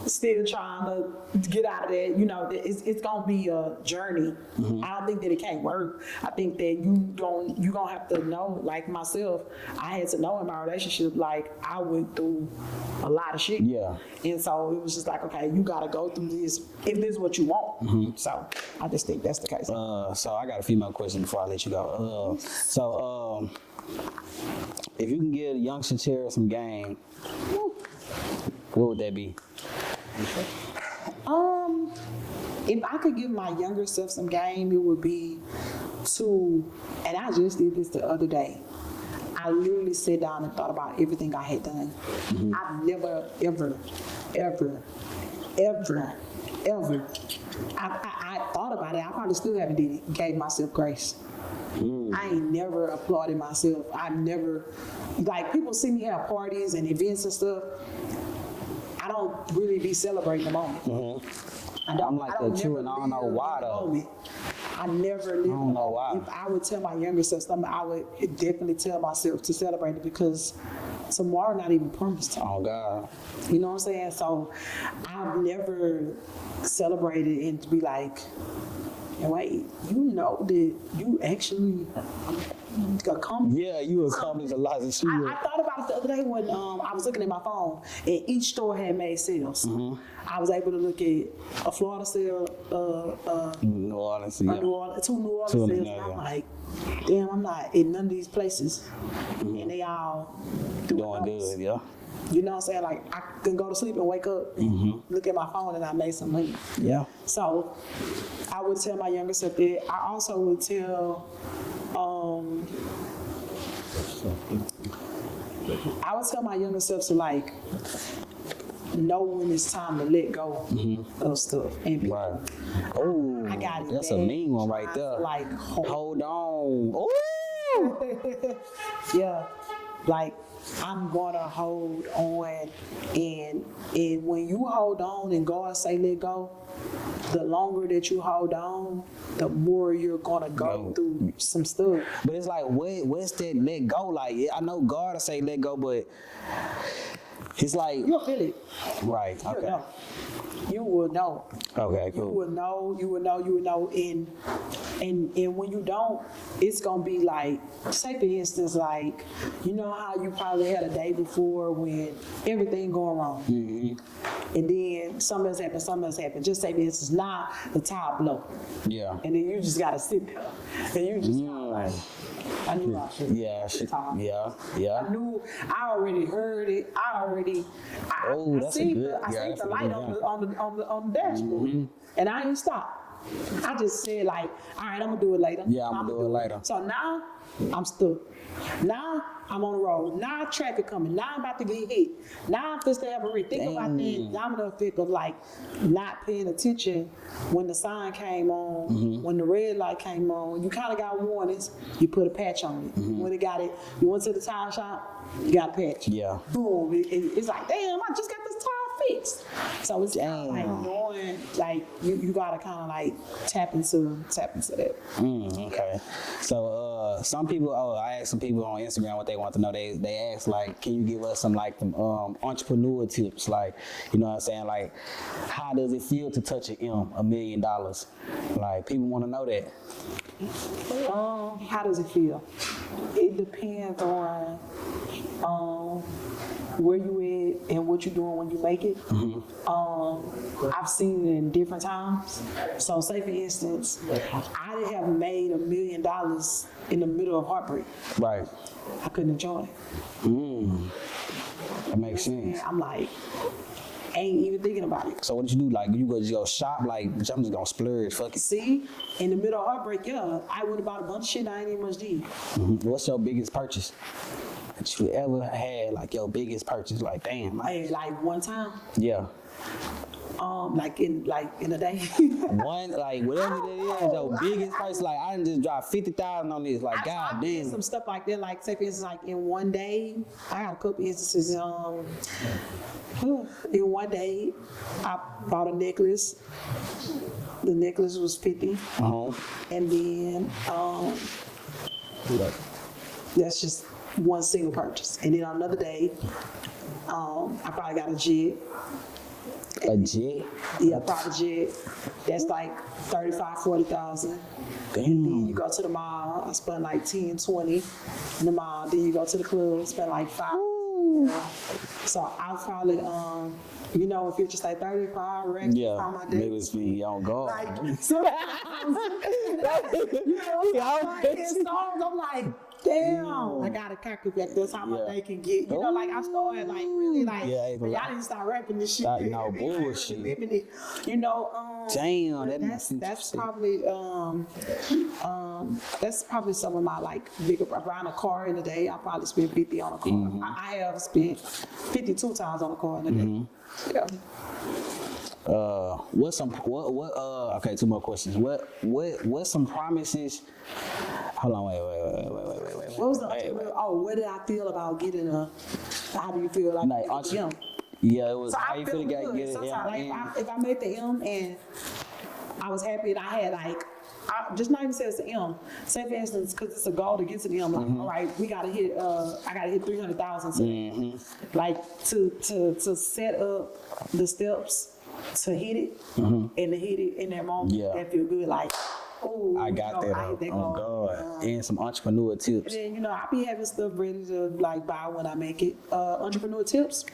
still trying to get out of that. You know, it's gonna be a journey. I don't think that it can't work. I think that you gonna have to know, like myself, I had to know in my relationship, like I went through a lot of shit. Yeah. And so it was just like, okay, you gotta go through this if this is what you want. So I just think that's the case. So I got a few more questions before I let you go. If you can give young Terrab some game, what would that be? If I could give my younger self some game, it would be to, and I just did this the other day. I literally sat down and thought about everything I had done. I've never, ever, ever, ever, ever. I thought about it. I probably still haven't did it. Gave myself grace. I ain't never applauded myself. I never, like people see me have parties and events and stuff. I don't really be celebrating the moment. I'm like that too, and I don't know why though. I never live. I don't know why. If I would tell my younger self something, I would definitely tell myself to celebrate it because tomorrow not even promised. Oh God. You know what I'm saying? So I've never celebrated and to be like, And wait, you know that you actually accomplished. Yeah, you accomplished a lot of shit. I thought about it the other day when I was looking at my phone and each store had made sales. I was able to look at a Florida sale, New Orleans, yeah. two New Orleans Two, sales, yeah, and I'm yeah. like, damn, I'm not in none of these places, and they all Doing numbers. good, yeah. You know what I'm saying? Like, I can go to sleep and wake up and look at my phone and I made some money. Yeah. So I would tell my younger self that. I also would tell, my younger self to like know when it's time to let go of stuff and people. Right. Oh, I got it. that's a mean one right there. Like, Hold on. Ooh. yeah, like I'm gonna hold on, and when you hold on and God say let go, the longer that you hold on, the more you're gonna go through some stuff. But it's like, what's that let go? Like, I know God will say let go, but it's like, You'll feel it. right, You'll okay. know. You will know. Okay, You cool. will know, and when you don't, it's gonna be like, say for instance, like, you know how you probably had a day before when everything going wrong, and then something else happened. Just say for instance, now the tire blow, Yeah. and then you just gotta sit there, and you just kinda like, I knew I should. Yeah, shit. Yeah. I knew. I already heard it. Oh, that's a seen good- I yeah, seen that's the a light good on the dashboard, and I ain't stopped. I just said like, all right, I'm gonna do it later. Yeah, I'ma do it later. So now I'm stuck. Now I'm on the road. Now traffic coming. Now I'm about to get hit. Now I'm supposed to have a wreck. Think about that domino effect of like not paying attention when the sign came on, when the red light came on. You kind of got warnings. You put a patch on it. When it got it, you went to the tire shop. You got a patch. Yeah. Boom. It's like, damn, I just got this tire fixed. So it's kinda like knowing, like you gotta kind of like tap into that. Okay. So some people, I asked some people on Instagram what they want to know. They asked like, can you give us some like entrepreneur tips? Like, you know what I'm saying? Like, how does it feel to touch $1 million? Like, people want to know that. How does it feel? It depends on where you at and what you're doing when you make it. I've seen it in different times. So say for instance, I didn't have made $1 million in the middle of heartbreak. Right. I couldn't enjoy it. That makes sense. I'm like, ain't even thinking about it. So what did you do? Like, you go just go shop? Like, I'm just gonna splurge. Fuck it. See, in the middle of heartbreak, yeah, I went about a bunch of shit I ain't even much did. What's your biggest purchase that you ever had? Like your biggest purchase? Like, damn. Like one time, Yeah. like in a day. One, like whatever it is, your biggest price. Like, I didn't just drop 50,000 on this. Like, god I did damn. some stuff like that. Like say for instance, like in one day, I got a couple instances. In one day, I bought a necklace. The necklace was 50, and then that's just one single purchase. And then on another day, I probably got a jet. A jet? Yeah, private jet. That's like 35, 40,000. Damn. You go to the mall, I spend like 10, 20 in the mall. Then you go to the club, spend like 5. So I probably, you know, if it's just like 35 racks on my day. Niggas be on guard. Like, sometimes, you know, like, in songs, I'm like, damn, I gotta calculate that's how my day can get. You know, like I started like really like, y'all didn't start rapping this shit. No bullshit. Living it. You know, Damn, that's probably some of my like bigger around a car in a day. I probably spent 50 on a car. I have spent 52 times on a car in a day. Yeah. Okay, two more questions. What's some promises? Hold on, wait. What was the what did I feel about getting a? How do you feel like him? Yeah, it was. So how I you feel feel good. get it? Sometimes, like, if I made the M and I was happy and I had like, just not even say it's the M. Say for instance, because it's a goal to get to the M. Like, all right, we gotta hit. I gotta hit 300,000. Like to set up the steps to hit it and to hit it in that moment. That feel good. Like Oh, I got that. I hit that Oh God. And some entrepreneur tips. And then, I be having stuff ready to like buy when I make it. Entrepreneur tips.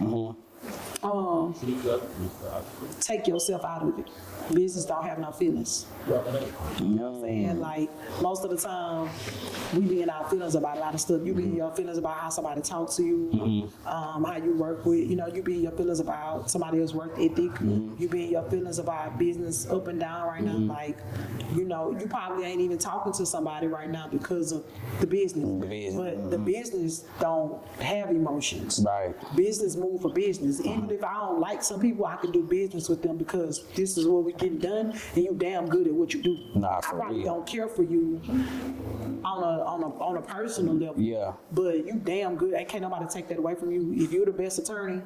Take yourself out of it. Business don't have no feelings. You know what I'm saying? Like, most of the time, we be in our feelings about a lot of stuff. You be in your feelings about how somebody talks to you, how you work with, you be in your feelings about somebody else's work ethic. You be in your feelings about business up and down right now. Like, you probably ain't even talking to somebody right now because of the business. But the business don't have emotions. Right. Business move for business. Even if I don't like some people, I can do business with them because this is what we get done, and you damn good at what you do. Nah, I for probably real. don't care for you on a personal level. Yeah. But you damn good. And can't nobody take that away from you. If you're the best attorney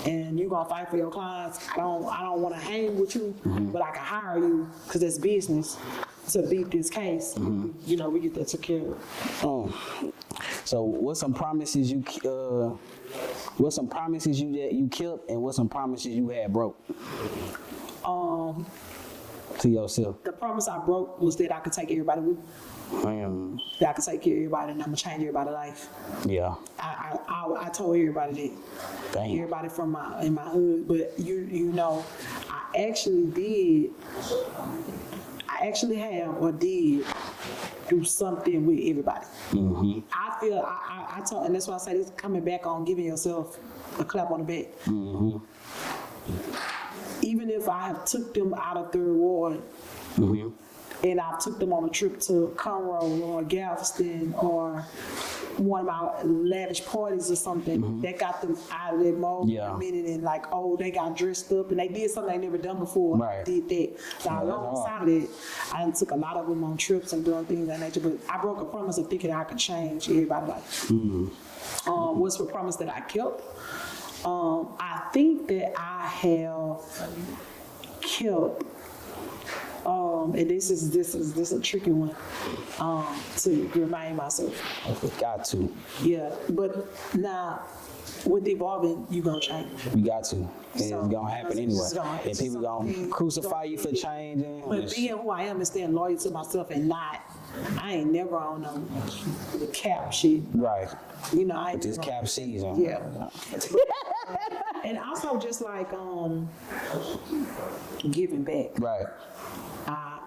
and you gonna fight for your clients, I don't want to hang with you, but I can hire you because it's business to beat this case. We get that took care of. So what's some promises you kept, and what's some promises you had broke to yourself? The promise I broke was that I could take everybody with me. That I could take care of everybody and I'm gonna change everybody's life. Yeah. I told everybody that. Damn. Everybody in my hood, but I actually have or did do something with everybody. I feel I told, and that's why I say this coming back on giving yourself a clap on the back. Even if I have took them out of Third Ward and I took them on a trip to Conroe or Galveston or one of my lavish parties or something, that got them out of that mode in a minute and like, they got dressed up and they did something they never done before. Right. Did that. Now, alongside of that, I done took a lot of them on trips and doing things of that nature, but I broke a promise of thinking I could change everybody's life. What's the promise that I kept? I think that I have kept, and this is a tricky one, to remind myself. Got to. Yeah, but now with evolving, you gonna change. You got to. And So, it's gonna happen anyway. And it's people gonna something crucify you for changing. But being who I am and staying loyal to myself and I ain't never on the cap shit. Right. I ain't This never- cap season. Yeah. And also just like giving back. Right.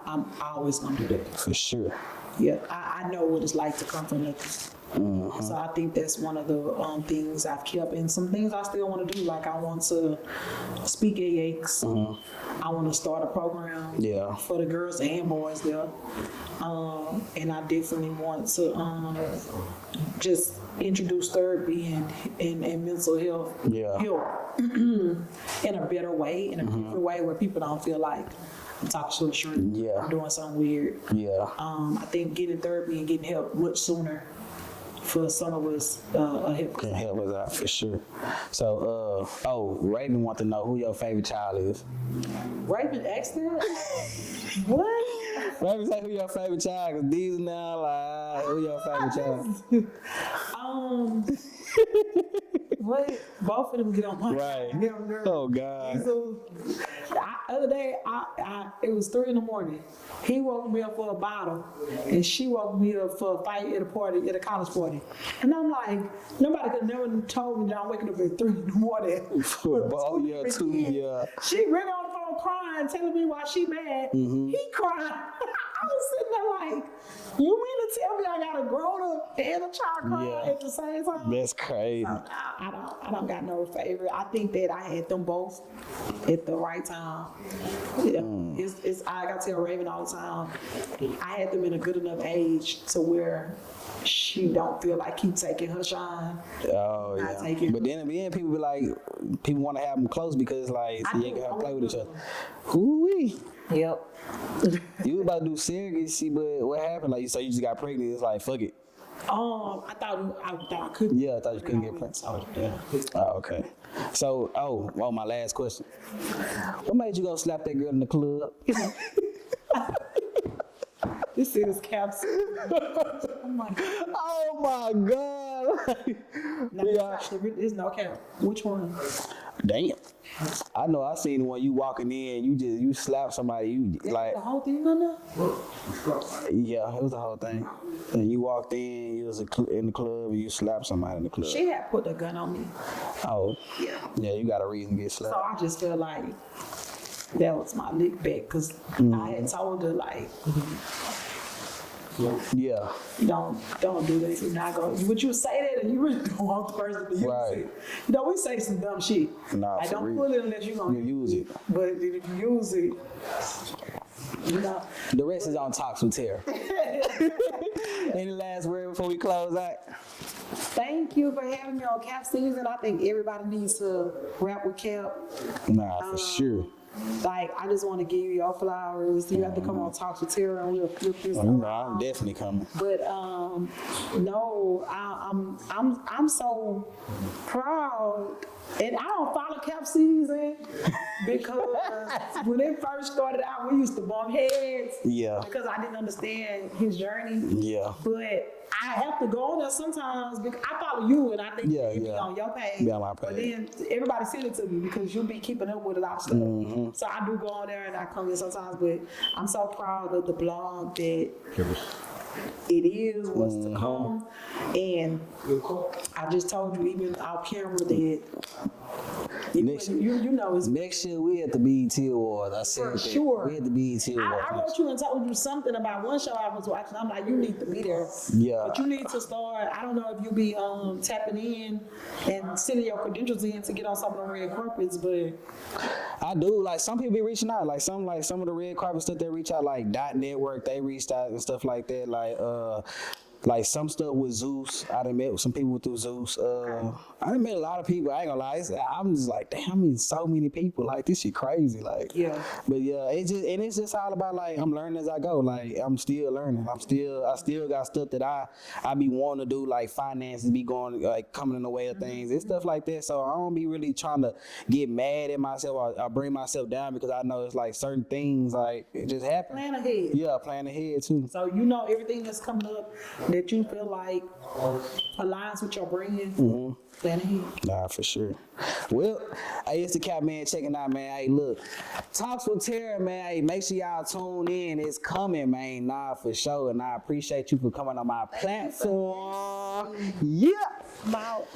I'm always gonna do that. For sure. Yeah, I know what it's like to come from nothing. So I think that's one of the things I've kept, and some things I still want to do. Like I want to speak at Yakes. I want to start a program for the girls and boys there, and I definitely want to just introduce therapy and mental health help in a better way, in a different way where people don't feel like I'm talking short. I'm doing something weird. I think getting therapy and getting help much sooner for some of us Can help us out for sure. So, Raven want to know who your favorite child is. Raven asked that? What? Raven say who your favorite child, cause these now like who your favorite child. What? Both of them get on my Right. nerves. Oh God. So, other day, it was 3 a.m. He woke me up for a bottle, and she woke me up for a fight at a college party. And I'm like, nobody could never told me that I'm waking up at 3 a.m. Football, yeah, too, yeah. She really on the phone crying, telling me why she mad. He crying. I was sitting there like, you mean to tell me I got a grown up and a child crying at the same time? That's crazy. I don't got no favorite. I think that I had them both at the right time. Yeah, I gotta tell Raven all the time, I had them in a good enough age to where she don't feel like keep taking her shine. Oh Not yeah. taking- But then in the end, people be like, people want to have them close because like I you ain't do. gonna play with each other. Who-wee. Yep. You was about to do surrogacy, but what happened? Like you say, you just got pregnant. It's like fuck it. I thought I couldn't. Yeah, I thought you couldn't get pregnant. Oh, okay. So, my last question. What made you go slap that girl in the club? This is caps. Oh my God. Oh my God. No, there's no cap. Which one? Damn. I know I seen when you walking in, you slap somebody, you like The whole thing on there? yeah, it was the whole thing. And you walked in, you was in the club, and you slapped somebody in the club. She had put a gun on me. Oh, Yeah. yeah, you got a reason to get slapped. So I just felt like that was my lick back because I had told her like, Yeah, don't do that. You're not going. Would you say that and you really don't want the person to use Right. it? You know, we say some dumb shit. Nah, I for don't real. pull it unless you're gonna You use it. But if you use it, you know. The rest is on Talks with Terrab. Any last word before we close out? Thank you for having me on Cap Season. I think everybody needs to rap with Cap. Nah, for sure. Like, I just want to give you your flowers. You have to come on Talks with Terrab and we'll flip this. You know, I'm definitely coming. But no, I'm so proud, and I don't follow Cap Season because when it first started out, we used to bump heads. Yeah. Because I didn't understand his journey. Yeah. But I have to go on there sometimes because I follow you, and I think Yeah, you be yeah. on your page. Be on my But page. then everybody send it to me because you'll be keeping up with a lot of stuff. Mm-hmm. So I do go on there and I come in sometimes. But I'm so proud of the blog that it is what's to come. And I just told you even off camera that Next- you know it's Next year we at the BET Awards. I said For that. sure. We at the BET Awards. I wrote you and told you something about one show I was watching. I'm like, you need to be there. Yeah. But you need to start. I don't know if you be tapping in and sending your credentials in to get on some of the red carpets, but I do. Like some people be reaching out. Like some of the red carpet stuff they reach out. Like Dot Network, they reached out and stuff like that. Like some stuff with Zeus. I done met some people through Zeus. I done met a lot of people. I ain't gonna lie. I'm just like, damn, I mean, so many people. Like this shit crazy. Like yeah. But yeah, it's just all about like I'm learning as I go. Like I'm still learning. I still got stuff that I be wanting to do. Like finances be going like coming in the way of things and stuff like that. So I don't be really trying to get mad at myself or bring myself down because I know it's like certain things like it just happen. Plan ahead. Yeah, plan ahead too. So you know everything that's coming up that you feel like aligns with your brand. Plan ahead. Nah, for sure. Well, hey, it's the Cap Man checking out, man. Hey, look, Talks with Terrab, man. Hey, make sure y'all tune in. It's coming, man. Nah, for sure. And I appreciate you for coming on my platform. Yeah. I'm out.